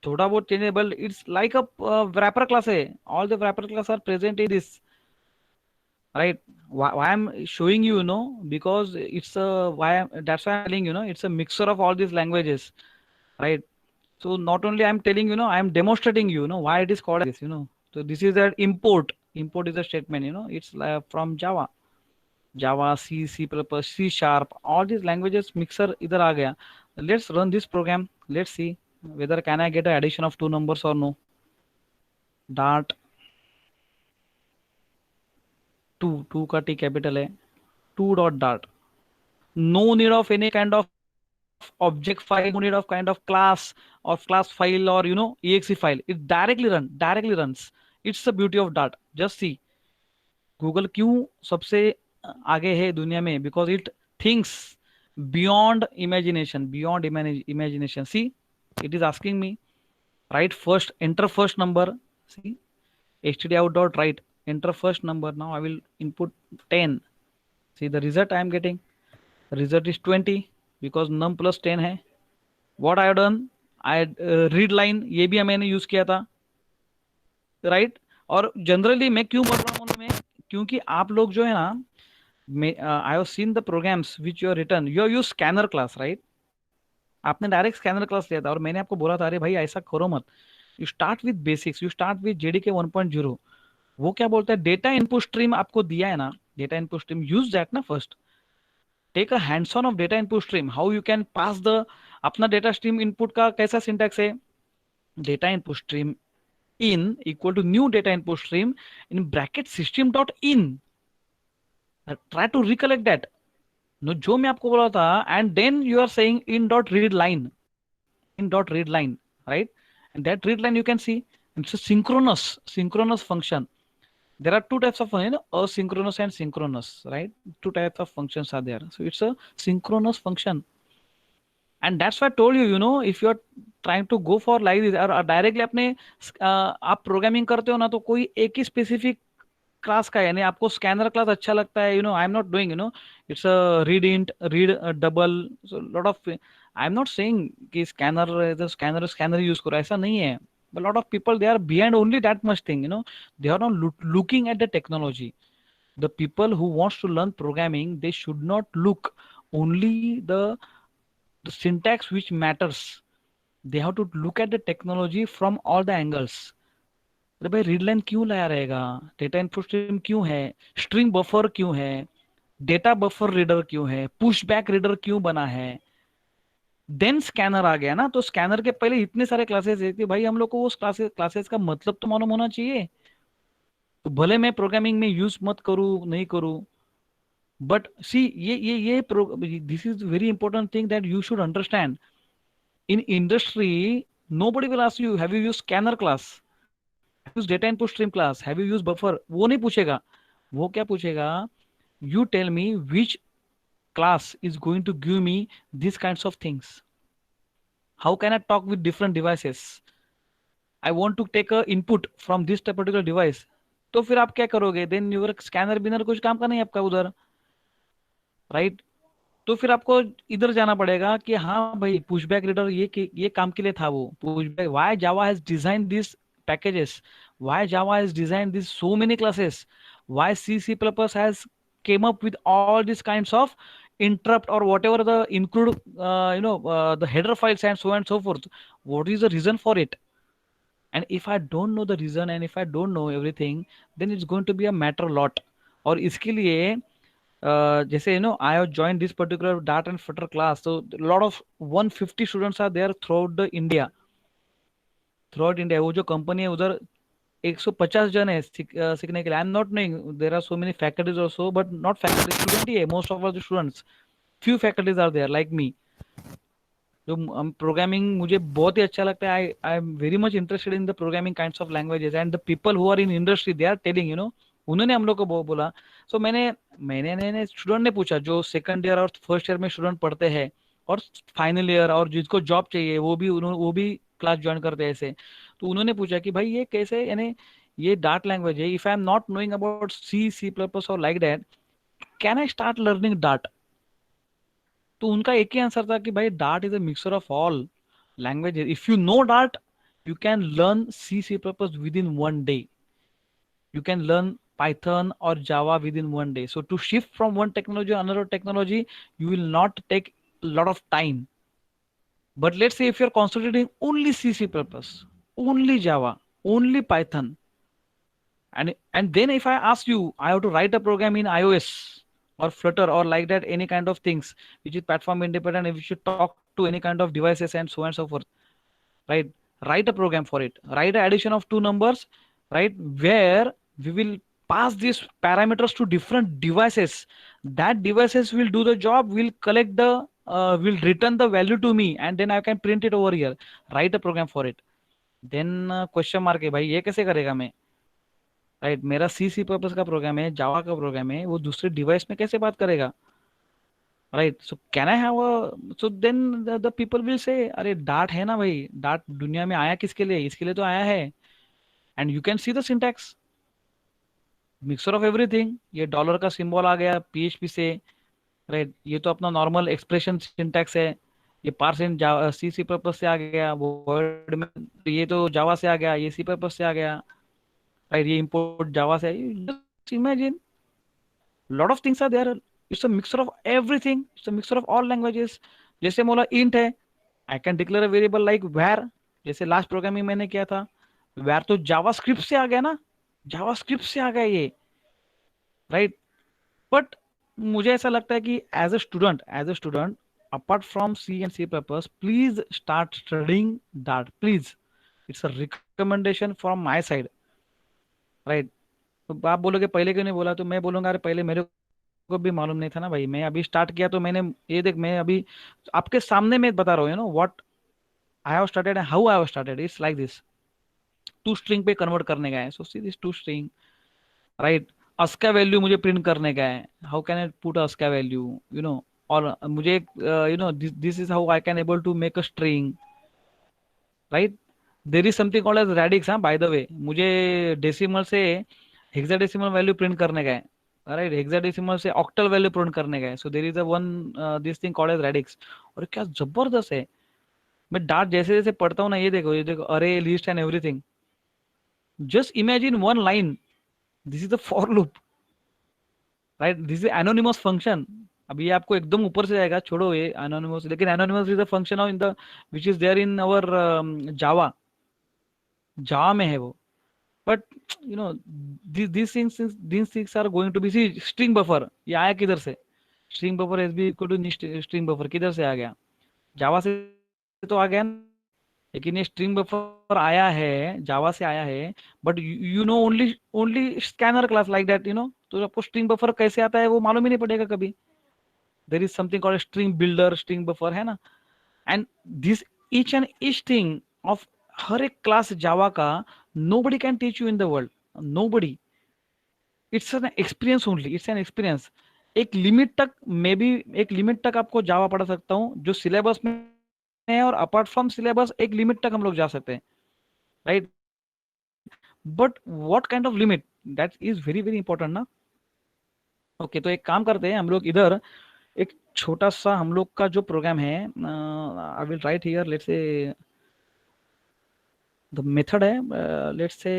थोड़ा बहुत changeable. It's like a wrapper class है. All the wrapper class are present in this, right? Why I'm showing you, because it's a that's why I'm telling it's a mixture of all these languages, right? So not only I'm telling I'm demonstrating why it is called this. So this is that import is a statement, it's from Java. Java, C, C plus plus, C sharp, all these languages mixer इधर आ गया. Let's run this program. Let's see whether can I get an addition of two numbers or no. Dart 2 का T capital है, 2 dot dart. No need of any kind of object file, no need of kind of class or class file or exe file. It directly runs. It's the beauty of Dart. Just see Google क्यों सबसे आगे है दुनिया में, because it thinks beyond imagination. See, it is asking me write first, enter first number. See, std out dot write, enter first number. Now I will input 10. See the result I am getting. Result is 20 because num plus 10 है. What I have done, I read line ये भी मैंने use किया था, right. और generally मैं क्यों बोल रहा हूँ, मैं क्योंकि आप लोग जो है ना, I have seen the programs which you are return, you use scanner class, right. आपने डायरेक्ट स्कैनर क्लास लिया था और मैंने आपको बोला था अरे भाई ऐसा करो मत, you start with basics, you start with JDK 1.0. वो क्या बोलता है, डेटा इनपुट स्ट्रीम आपको दिया है ना, data input stream, use that ना first. Take a hands on of data input stream, how you can pass the अपना डेटा स्ट्रीम इनपुट का कैसा सिंटैक्स है, data input stream in equal to new data input stream in bracket system dot in. Try to recollect that. No, जो मैं आपको बोला था, and then you are saying in dot read line, right? And that read line you can see it's a synchronous function. There are two types of asynchronous and synchronous, right? Two types of functions are there. So it's a synchronous function. And that's why I told you, if you are trying to go for like this or directly अपने आप programming करते हो ना, तो कोई एक ही specific class का है, यानी आपको स्कैनर क्लास अच्छा लगता है, I am not doing, it's a read int, read double, so lot of, I am not saying कि स्कैनर यूज करो, ऐसा नहीं है. But lot of people, they are behind only that much thing, they are not looking at the technology. The people who wants to learn programming, they should not look only the syntax which matters. They have to look at the technology from all the angles. अरे भाई read line क्यों लाया रहेगा, data input stream क्यों है, string buffer क्यों है, data buffer reader क्यों है, पुश बैक रीडर क्यों बना है, देन स्कैनर आ गया ना. तो स्कैनर के पहले इतने सारे क्लासेस है कि भाई हम लोग को उस क्लासेस का मतलब तो मालूम होना चाहिए. तो भले मैं प्रोग्रामिंग में यूज मत करूँ, नहीं करूँ, बट सी ये this is very important thing that you should understand. In industry, nobody will ask you, have you used scanner class, have you used data input stream class, have you used buffer. वो नहीं पूछेगा. वो क्या पूछेगा, you tell me which class is going to give me these kinds of things. How can I talk with different devices? I want to take a input from this particular device. तो फिर आप क्या करोगे, then your scanner winner कुछ काम का नहीं आपका उधर, राइट. तो फिर आपको इधर जाना पड़ेगा कि हाँ भाई पुशबैक रीडर ये काम के लिए था. वो pushback, why Java has design this packages, why Java has design this so many classes, why C plus has came up with all this kinds of interrupt or whatever the include the header files and so forth. What is the reason for it? And if I don't know the reason and if I don't know everything, then it's going to be a matter lot. और इसके लिए जैसे I have joined this particular Dart and Flutter class, so a lot of 150 students are there throughout India. वो जो company है उधर 150 जन है सीखने के लिए. I am not knowing, there are so many faculties also, but not faculty, student ही है most of the students. Few faculties are there like me. जो प्रोग्रामिंग मुझे बहुत ही अच्छा लगता है. I am very much interested in the programming kinds of languages, and the people who are in industry, they are telling, उन्होंने हम लोग को बोला. सो मैंने स्टूडेंट ने पूछा, जो सेकंड ईयर और फर्स्ट ईयर में स्टूडेंट पढ़ते हैं और फाइनल ईयर और जिसको जॉब चाहिए वो भी क्लास ज्वाइन करते हैं ऐसे. तो उन्होंने पूछा कि भाई ये कैसे, यानी ये डार्ट लैंग्वेज है, if I am not knowing about C plus plus और like that, can I start learning Dart. तो उनका एक ही आंसर था कि भाई Dart is a mixture of all languages. If you know Dart, you can learn C++ within one day. You can learn Python or Java within one day. So to shift from one technology to another technology, you will not take a lot of time. But let's say if you're concentrating only C++, only Java, only Python, and then if I ask you, I have to write a program in iOS or Flutter or like that, any kind of things which is platform independent, if you should talk to any kind of devices and so on and so forth, right? Write a program for it, write a addition of two numbers, right, where we will pass these parameters to different devices. That devices will do the job, will collect the will return the value to me, and then I can print it over here. Write a program for it. Then question mark है भाई, ये कैसे करेगा मैं, right? मेरा सी purpose का programme है, जावा का प्रोग्राम है, वो दूसरे डिवाइस में कैसे बात करेगा, right? So can I have so then the people will say अरे डाट है ना भाई, डाट दुनिया में आया किसके लिए, इसके लिए तो आया है। And you can see the syntax, mixer of everything. ये डॉलर का सिंबल आ गया पीएचपी से, राइट? ये तो अपना नॉर्मल एक्सप्रेशन सिंटैक्स है। ये पार्स सी पर्पस से आ गया, वर्ड में ये तो जावा से आ गया, ये सी पर्पस से आ गया, राइट? ये इंपोर्ट जावा से, just imagine lot of things are there. It's a mixture of everything, it's a mixture of all languages. जैसे बोला इंट है, I can declare a variable like var, जैसे लास्ट प्रोग्रामिंग मैंने किया था। वैर तो जावा स्क्रिप्ट से आ गया ना, जावा स्क्रिप्ट से आ गया ये, राइट? बट मुझे ऐसा लगता है कि as a student apart from C and C plus plus, please start studying that, please. It's a recommendation from my side, right? तो आप बोलोगे पहले क्यों नहीं बोला, तो मैं बोलूंगा अरे पहले मेरे को भी मालूम नहीं था ना भाई, मैं अभी स्टार्ट किया तो मैंने ये देख, मैं अभी आपके सामने में बता रहा हूँ, what I have started and how I have started. It's like this, to string पे कन्वर्ट करने का है, so see this to string, right? ASCII value मुझे प्रिंट करने का है, how can I put ASCII value, और मुझे this is how I can able to make a string, right? There is something called as radix, हाँ by the way, मुझे decimal से hexadecimal value print करने का है, राइट? हेक्साडेसिमल से octal value print करने का है, so there is a one this thing called as radix. और क्या जबरदस्त है, मैं डार्ट जैसे जैसे पढ़ता हूँ ना, ये देखो अरे list and everything, just imagine one line, this is the for loop, right? This is anonymous function. अभी ये आपको एकदम ऊपर से जाएगा, छोड़ो ये एनोनिमस, लेकिन anonymous is the function of in the which is there in our Java, Java में है वो। But these things are going to be, see string buffer, ये आया किधर से, string buffer S B equal to string buffer किधर से आ गया, जावा से तो आ गया ना। लेकिन ये स्ट्रिंग बफर आया है, जावा से आया है, but you know only only scanner class like that, तो आपको स्ट्रिंग बफर कैसे आता है वो मालूम ही नहीं पड़ेगा कभी। देर is something called string builder, string buffer है ना। And this each and each thing of her एक क्लास जावा का, nobody can teach you in the world, nobody, it's an experience only, it's an experience। एक limit तक, may be एक limit तक आपको जावा पढ़ा सकता हूँ जो सिलेबस में है, और अपार्ट फ्रॉम सिलेबस एक लिमिट तक हम लोग जा सकते हैं, right? But what kind of limit, that is very very important ना। ओके, तो एक काम करते हैं हम लोग इधर, एक छोटा सा हम लोग का जो प्रोग्राम है, I will write here, let's say the method है, let's say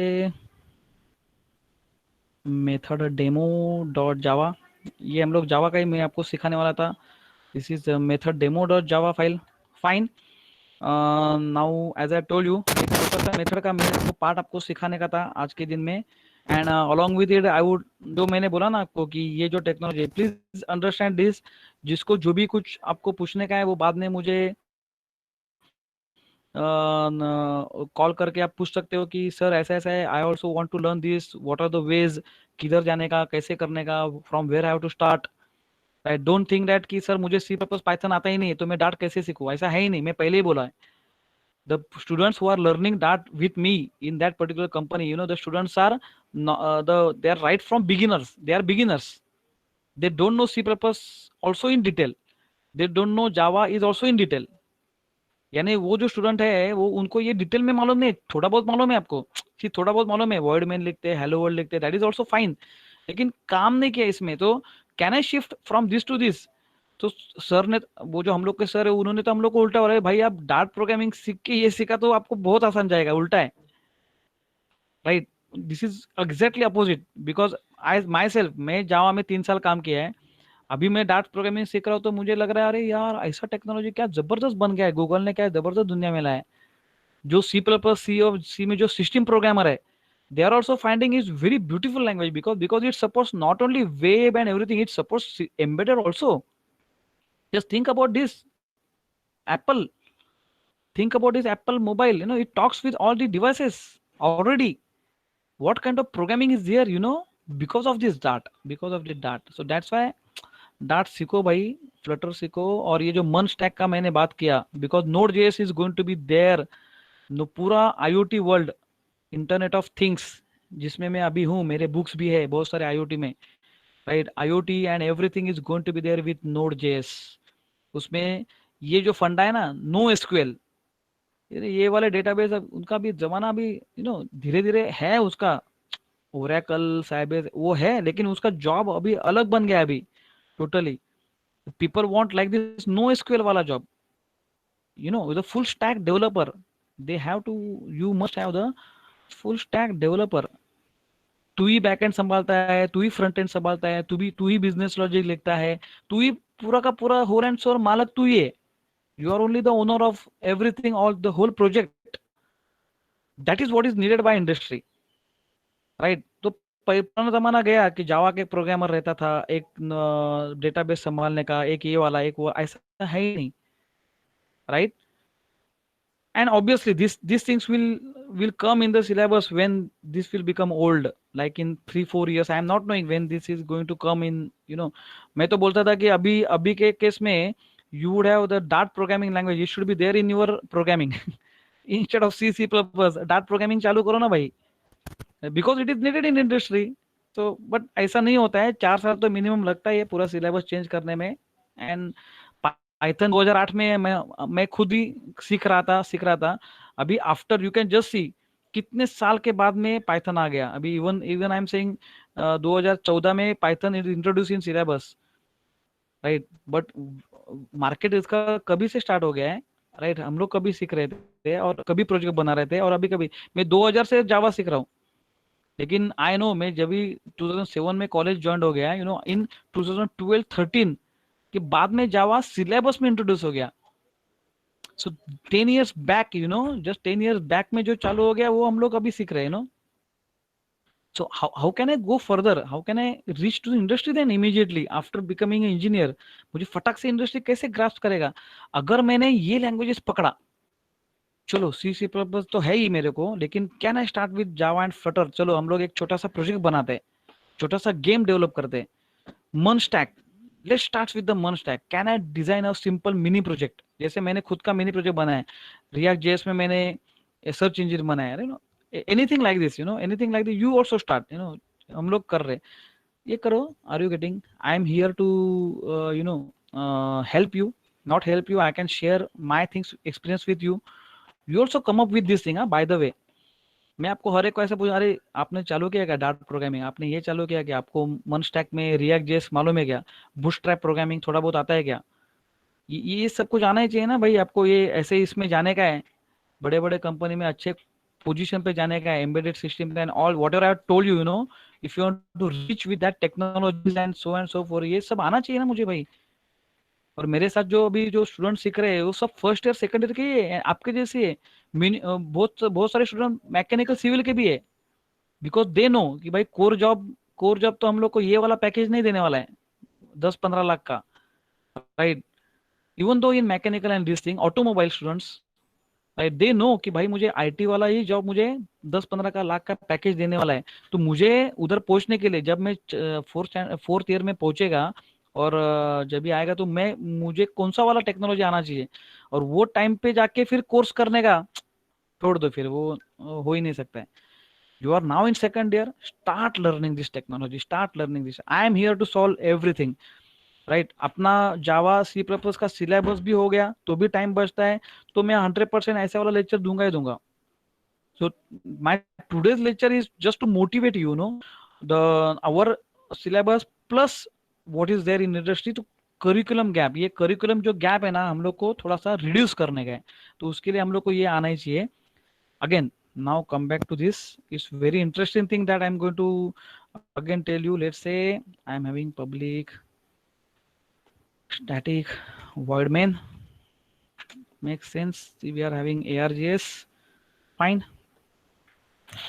method demo dot Java, ये हम लोग जावा का ही मैं आपको सिखाने वाला था। This is method demo dot Java file, fine. Now as I told you, एक छोटा सा मेथड का मैं आपको पार्ट आपको सिखाने का था आज के दिन में। And along with it I would, जो मैंने बोला ना आपको कि ये जो टेक्नोलॉजी, प्लीज अंडरस्टैंड दिस। जिसको जो भी कुछ आपको पूछने का है वो बाद में मुझे कॉल करके आप पूछ सकते हो कि सर ऐसा ऐसा है, I also want to learn this, what are the ways, किधर जाने का, कैसे करने का, from where I have to start. I don't think that कि सर मुझे सी पर्पस पाइथन आता ही नहीं है तो मैं डार्ट कैसे सीखूं, ऐसा है ही नहीं, मैं पहले ही बोला है। The students who are learning Dart with me in that particular company, the students are they are right from beginners, they are beginners, they don't know C++ also in detail, they don't know Java is also in detail। यानी वो जो student है वो, उनको ये detail में मालूम नहीं, थोड़ा बहुत मालूम है आपको कि थोड़ा बहुत मालूम है, वर्ड में लिखते हैं, हेलो वर्ल्ड लिखते हैं, दैट इज ऑल्सो फाइन, लेकिन काम नहीं किया इसमें। तो can I shift from this to this? तो सर ने, वो जो हम लोग के सर है, उन्होंने तो हम लोग को उल्टा हो रहा है, भाई आप डार्ट प्रोग्रामिंग सीख के ये सीखा तो आपको बहुत आसान जाएगा, उल्टा है, right? This is exactly opposite, because I my self, मैं जावा में 3 साल काम किया है, अभी मैं डार्ट प्रोग्रामिंग सीख रहा हूँ, तो मुझे लग रहा है अरे यार ऐसा टेक्नोलॉजी क्या जबरदस्त बन गया है, गूगल ने क्या जबरदस्त दुनिया में लाया है। जो सी प्लस प्लस सी और सी में जो सिस्टम प्रोग्रामर है, they are also finding is very beautiful language, because it supports not only web and everything, it supports embedded also. Just think about this Apple. Think about this Apple mobile. It talks with all the devices already. What kind of programming is there, because of this Dart, because of the Dart. So that's why dart सीखो भाई, Flutter सीखो। और ये जो मन stack का मैंने बात किया, because Node JS is going to be there. No पूरा IoT world, internet of things, जिसमें मैं अभी हूँ, मेरे बुक्स भी है बहुत सारे आईओटी में, right. IoT and everything is going to be there with Node JS. उसमें ये जो फंडा है ना, नो एसक्यूएल, ये वाले डेटाबेस, अब उनका भी जमाना भी धीरे धीरे है उसका। ओरेकल, साइबेस वो है, लेकिन उसका जॉब अभी अलग बन गया है अभी totally. People want like this no SQL wala job, with a full stack developer. They have to, you must have the full stack developer. तू ही बैकएंड संभालता है, तू ही फ्रंट एंड संभालता है, तू ही बिजनेस लॉजिक लिखता है, तू ही पूरा का पूरा होल एंड सोल मालक तू ही है। You are only the owner of everything, all the whole project. That is what is needed by industry, right. तो पुराना जमाना गया कि जावा के प्रोग्रामर रहता था, एक डेटाबेस संभालने का, एक ये वाला, एक वो, ऐसा है ही नहीं, right. And obviously these things will come in the syllabus when this will become old, like in 3-4 years. I am not knowing when this is going to come in, मैं तो बोलता था कि अभी के केस में you would have the Dart programming language, it should be there in your programming instead of C++। Dart programming चालू करो ना भाई, because it is needed in industry। तो बट ऐसा नहीं होता है, 4 साल तो मिनिमम लगता है ये पूरा सिलेबस चेंज करने में। एंड पाइथन 2008 में मैं खुद ही सीख रहा था। अभी after, you can just see कितने साल के बाद में पाइथन आ गया। अभी इवन आई एम सेइंग 2014 में Python is introduce in syllabus, right. But market इसका कभी से स्टार्ट हो गया है, राइट। हम लोग कभी सीख रहे थे और कभी प्रोजेक्ट बना रहे थे, और अभी कभी मैं 2000 से जावा सीख रहा हूँ। लेकिन आई नो, मैं जब भी 2007 में कॉलेज ज्वाइन हो गया, इन 2012-13 के बाद में जावा सिलेबस में इंट्रोड्यूस हो गया। सो 10 years back, just 10 years back में जो चालू हो गया वो हम लोग अभी सीख रहे हैं, So how can I go further? How can I reach to the industry then immediately after becoming an engineer? मुझे फटाक से इंडस्ट्री कैसे ग्रास्प करेगा अगर मैंने ये लैंग्वेजेस पकड़ा? चलो C++ तो है ही मेरे को, लेकिन can I start with Java and Flutter? चलो हम लोग एक छोटा सा प्रोजेक्ट बनाते हैं, छोटा सा गेम डेवलप करते हैं। MEAN stack, let's start with the MEAN stack. Can I design a simple mini project? जैसे मैंने खुद का मिनी प्रोजेक्ट बनाया है, रिएक्ट जेएस में मैंने सर्च इंजन बनाया है, anything like this, anything like this, you also start, हम लोग कर रहे, ये करो। Are you getting? I am here to help you, not help you, I can share my things experience with you। You also come up with this thing, by the way। मैं आपको हर एक को ऐसा पूछा, अरे आपने चालू किया क्या डार्ट प्रोग्रामिंग? आपने ये चालू किया क्या? आपको मन स्टैक में रिएक्ट जेएस मालूम है क्या? बूटस्ट्रैप प्रोग्रामिंग थोड़ा बहुत आता है क्या? ये सब कुछ आना ही चाहिए ना भाई आपको। ये ऐसे इसमें जाने का है, बड़े बड़े कंपनी में अच्छे पोजीशन पे जाने का है, embedded system and all whatever I told you, if you want to reach with that technologies and so far, ये सब आना चाहिए ना मुझे भाई। और मेरे साथ जो अभी जो स्टूडेंट सीख रहे हैं वो सब फर्स्ट ईयर सेकंड ईयर के ही है, आपके जैसे है। बहुत बहुत सारे स्टूडेंट मैकेनिकल सिविल के भी है, बिकॉज दे नो कि भाई कोर जॉब तो हम लोग को ये वाला पैकेज नहीं देने वाला है 10-15 लाख का, right. Even though in mechanical and this thing automobile students, right, they know कि भाई मुझे आईटी वाला ही जॉब मुझे 10-15 लाख का पैकेज देने वाला है। तो मुझे उधर पहुंचने के लिए, जब मैं फोर्थ ईयर में पहुंचेगा और जब भी आएगा, तो मुझे कौन सा वाला टेक्नोलॉजी आना चाहिए, और वो टाइम पे जाके फिर कोर्स करने का छोड़ दो, फिर वो हो ही नहीं सकता है। You are now in second year, start learning this technology, start learning this. I am here to solve everything, right. अपना जावा C++ का सिलेबस भी हो गया तो भी टाइम बचता है, तो मैं 100% ऐसे वाला लेक्चर दूंगा ही दूंगा। So my today's lecture is just to motivate you, the our syllabus plus what is there in industry. तो करिकुलम गैप, ये करिकुलम जो गैप है ना, हम लोग को थोड़ा सा रिड्यूस करने का है, तो उसके लिए हम लोग को ये आना ही चाहिए। Again now come back to this, it's very interesting thing that I am going to again tell you। Let's say I am having public static void main, makes sense। We are having ARJS, fine।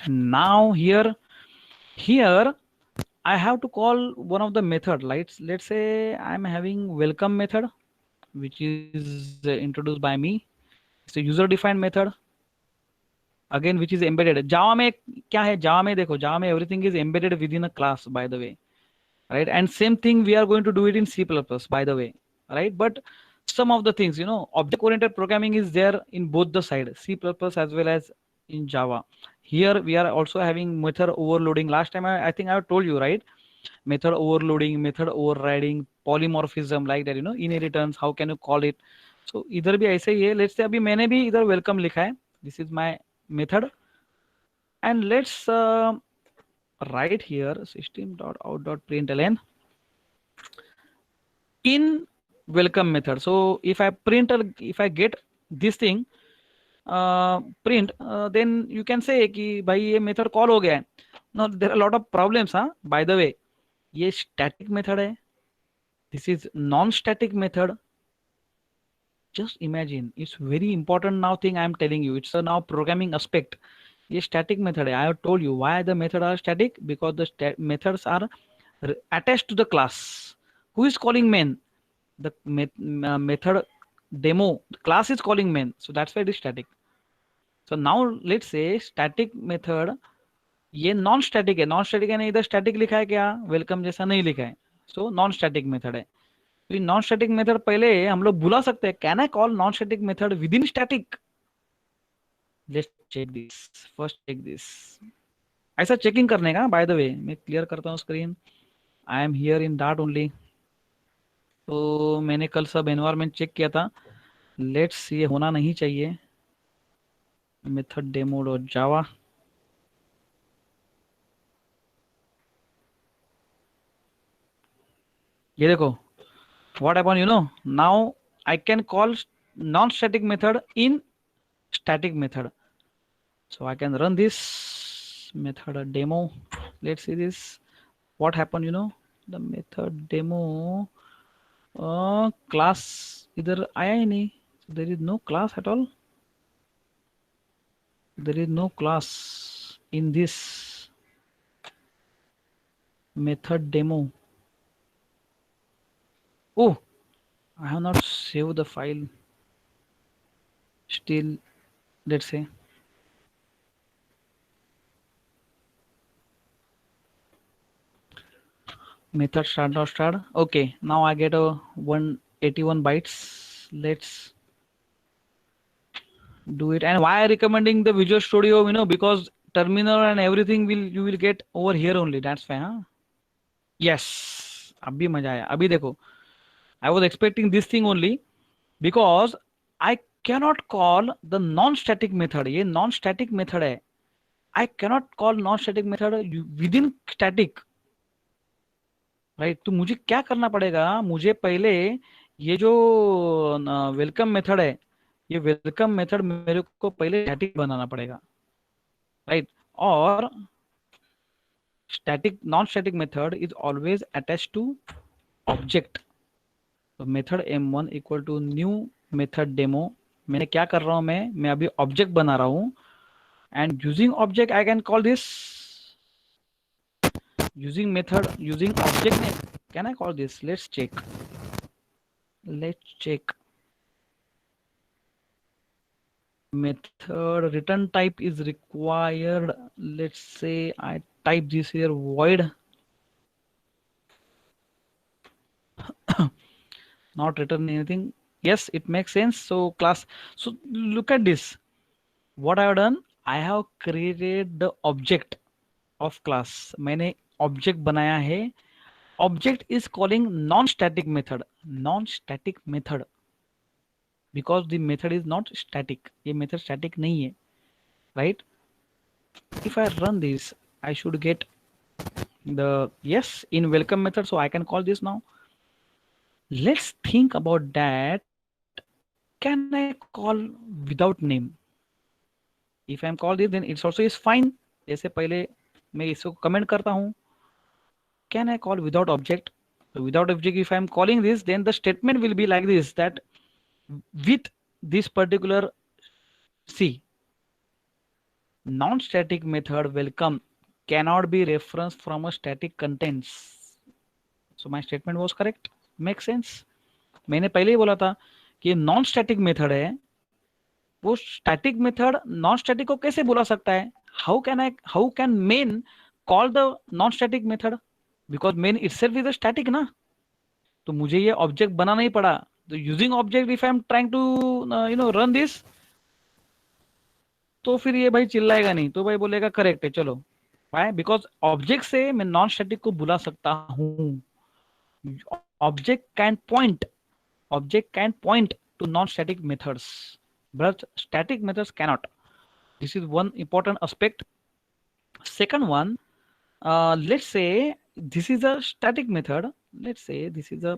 Now here I have to call one of the method. Let's say I'm having welcome method, which is introduced by me. It's a user defined method, again which is embedded. Java में क्या है? Java में देखो, Java में everything is embedded within a class, by the way, right? And same thing we are going to do it in C++, by the way, right? But some of the things, object oriented programming is there in both the side, C++ as well as in Java. Here we are also having method overloading. Last time I think I told you, right? Method overloading, method overriding, polymorphism, like that, inheritance, how can you call it? So इधर भी ऐसे ही है. Let's say अभी मैंने भी इधर welcome लिखा है. This is my method, and let's write here system.out.println in welcome method. So if I get this thing print, then you can say कि भाई ये method call हो गया है. Now there are a lot of problems, by the way. ये static method है. This is non-static method. Just imagine, it's very important now thing I am telling you. It's a now programming aspect. ये static method है. I have told you why the method are static, because the methods are attached to the class. Who is calling main? The method demo, the class is calling main, so that's why it is static. So now let's say static method ये non static है. Non static है, इधर static लिखा है क्या? Welcome जैसा नहीं लिखा है, सो नॉन स्टैटिक मेथड है. तो नॉन स्टैटिक मेथड पहले हम लोग बुला सकते हैं. Can I call non static method within static? Let's check this. First check this. ऐसा चेकिंग करने का, बाय द वे मैं क्लियर करता हूँ screen. I am here in that only. तो मैंने कल सब एनवायरमेंट चेक किया था. लेट्स, ये होना नहीं चाहिए. Method demo dot Java. ये देखो, what happened, now I can call non-static method in static method. So I can run this method demo. Let's see this. What happened, the method demo class इधर आया ही नहीं. So there is no class at all. There is no class in this method demo. Oh, I have not saved the file. Still, let's say. Method start. Okay, now I get a 181 bytes. Let's do it. And why I recommending the Visual Studio, because terminal and everything you will get over here only. That's fine, huh? Yes. अभी मजा आया. अभी देखो, I was expecting this thing only, because I cannot call the non-static method. ये non-static method है. I cannot call non-static method within static, right? तो मुझे क्या करना पड़ेगा? मुझे पहले ये जो वेलकम मेथड है, ये वेलकम मेथड मेरे को पहले स्टैटिक बनाना पड़ेगा, राइट? और static non-static method is always attached to object. तो method m1 equal to new method demo. मैंने क्या कर रहा हूं? मैं अभी ऑब्जेक्ट बना रहा हूं, and using object I can call this. Using method, using object, can I call this? Let's check. Method return type is required. Let's say I type this here, void. Not return anything. Yes, it makes sense. So class. So look at this. What I have done, I have created the object of class. मैंने object बनाया है. Object is calling non-static method. Non-static method. Because the method is not static. ये method static नहीं है, right? If I run this, I should get the yes in welcome method. So I can call this now. Let's think about that. Can I call without name? If I'm called this, then it's also is fine. जैसे पहले मैं इसको comment करता हूँ. Can I call without object? So without object, if I'm calling this, then the statement will be like this, that with this particular C. non-static method welcome cannot be referenced from a static contents. So my statement was correct. Make sense? मैंने पहले ही बोला था कि non static method है, वो static method non static को कैसे बुला सकता है? How can main call the non static method? Because main itself is a static ना, तो मुझे ये ऑब्जेक्ट बनाना ही पड़ा. तो using object if I am trying to run this, तो फिर ये भाई चिल्लाएगा नहीं, तो भाई बोलेगा करेक्ट है चलो. वाई? बिकॉज ऑब्जेक्ट से मैं नॉन स्टैटिक को बुला सकता हूँ. Object can point two non static methods, but static methods cannot. This is one important aspect. Second one, let's say this is a static method. Let's say this is a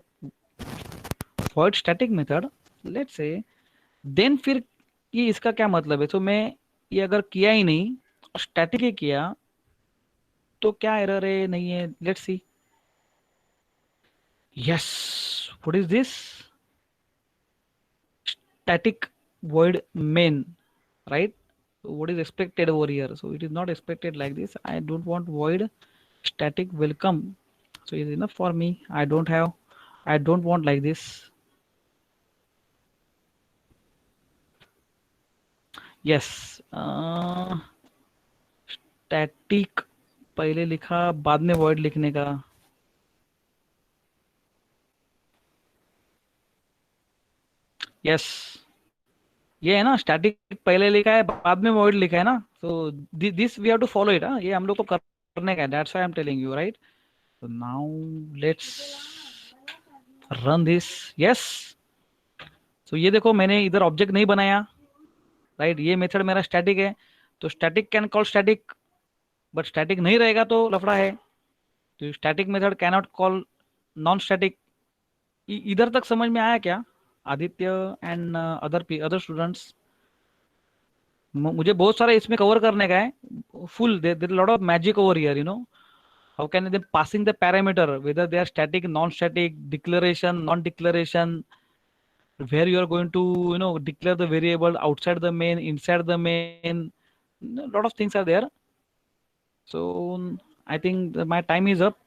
void static method. Let's say then फिर ये इसका क्या मतलब है? तो मैं ये अगर किया ही नहीं और स्टैटिक ही किया तो क्या एरर है? नहीं है. Let's see. Yes, what is this? Static void main, right? So what is expected over here? So it is not expected like this. I don't want void static welcome, so it's enough for me. I don't want like this. Yes, static पहले लिखा, बाद में void लिखने का. Yes, ये है ना, static पहले लिखा है, बाद में void लिखा है ना. So this we have to follow it. ये हम लोग को करने का है. That's why I'm telling you, right? So now let's run this. Yes. So ये देखो, मैंने इधर ऑब्जेक्ट नहीं बनाया, राइट? ये मेथड मेरा स्टैटिक है, तो static can call static, but static नहीं रहेगा तो लफड़ा है. तो static method cannot call non static. इधर तक समझ में आया क्या आदित्य एंड अदर स्टूडेंट्स? मुझे बहुत सारा इसमें कवर करने का है. Full there lot of magic over here, you know. How can they passing the parameter, whether they are static, non static, declaration, non declaration, where you are going to declare the variable outside the main, inside the main. A lot of things are there. So I think my time is up.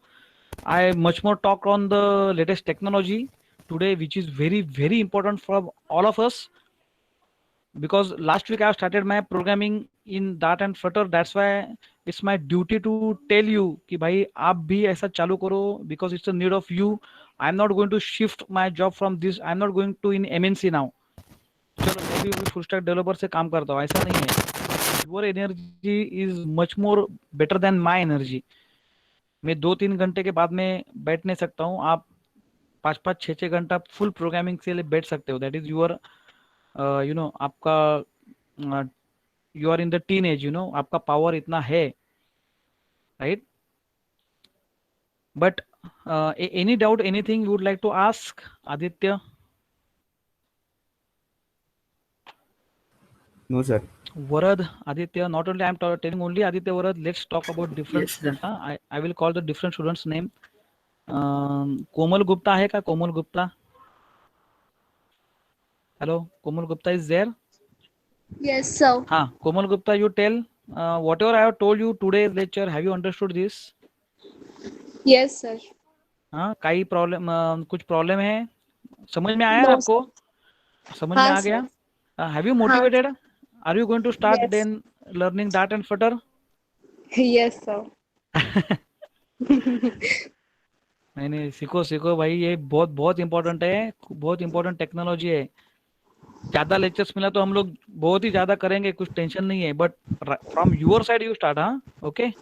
I much more talk on the latest technology today, which is very very important for all of us, because last week I started my programming in Dart and Flutter. That's why it's my duty to tell you कि भाई आप भी ऐसा चालू करो, because it's a need of you. I'm not going to shift my job from this. I'm not going to in MNC now. चलो मैं भी फुल स्टैक डेवलपर से काम करता हूँ, ऐसा नहीं है. Your energy is much more better than my energy. मैं 2-3 घंटे के बाद में बैठ नहीं सकता हूँ. आप 5-5, 6-6 घंटा फुल प्रोग्रामिंग के लिए बैठ सकते हो. दैट इज योर आपका you are in the teenage, आपका पावर इतना है, right? But any doubt, anything you would like to ask, Aditya? No, sir. Varad, Aditya, not only I'm telling only Aditya, Varad, let's talk about different. Yes, sir. I will call the different students name. Komal Gupta है क्या? Komal Gupta. Hello, Komal Gupta is there? Yes, sir. हाँ, Komal Gupta, you tell whatever I have told you today's lecture. Have you understood this? Yes, sir. हाँ, काही problem, कुछ problem है? समझ में आया No, आपको? समझ में हाँ, आ sir. गया? Have you motivated? Are you going to start Yes. then learning Dart and Flutter? Yes, sir. नहीं, सीखो भाई, ये बहुत बहुत इंपॉर्टेंट है, बहुत इंपॉर्टेंट टेक्नोलॉजी है. ज्यादा लेक्चर्स मिला तो हम लोग बहुत ही ज्यादा करेंगे, कुछ टेंशन नहीं है. But from your side you start. हाँ, okay.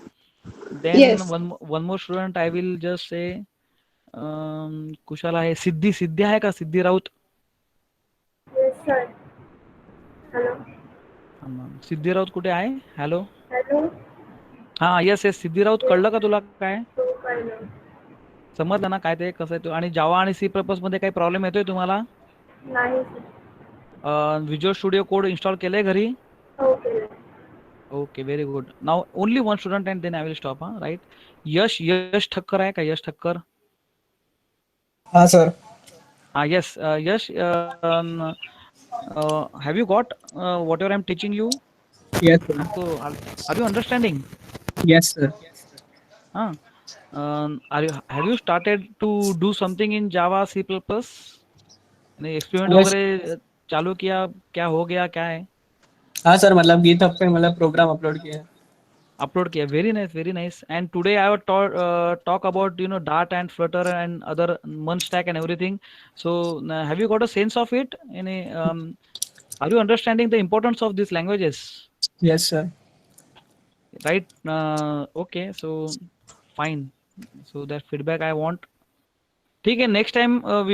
Then Yes. One more student I will just say, Kushala है, सिद्धी आहे का? सिद्धी राऊत. Yes, sir. Hello. सिद्धी राऊत कुठे आहे? हॅलो. Hello. हा, येस सिद्धी राऊत. कळलं का तुला काय? So kind of. समजलं ना काय ते कसं आहे? आणि जावा आणि सी पर्पज मध्ये काही प्रॉब्लेम येतोय तुम्हाला? नाही sir. Visual Studio Code install केलंय घरी? Okay. Okay, very good. Now only one student and then I will stop. हा, राईट. यश ठक्कर आहे का? यश ठक्कर. हाँ sir. Yes, Yash, have you got whatever I'm teaching you? Yes, sir. So are you understanding? Yes, sir. Huh? Have you started to do something in Java C++? यानी experiment Yes. वगैरह चालू किया? क्या हो गया, क्या है? हाँ सर, मतलब GitHub पे मतलब प्रोग्राम अपलोड किया है। Upload किया. Very nice, very nice. And today I would talk about Dart and Flutter and other Munstack and everything. So have you got a sense of it? Are you understanding the importance of these languages? Yes, sir. Right? Okay. So fine. So that feedback I want. ठीक है. Next time we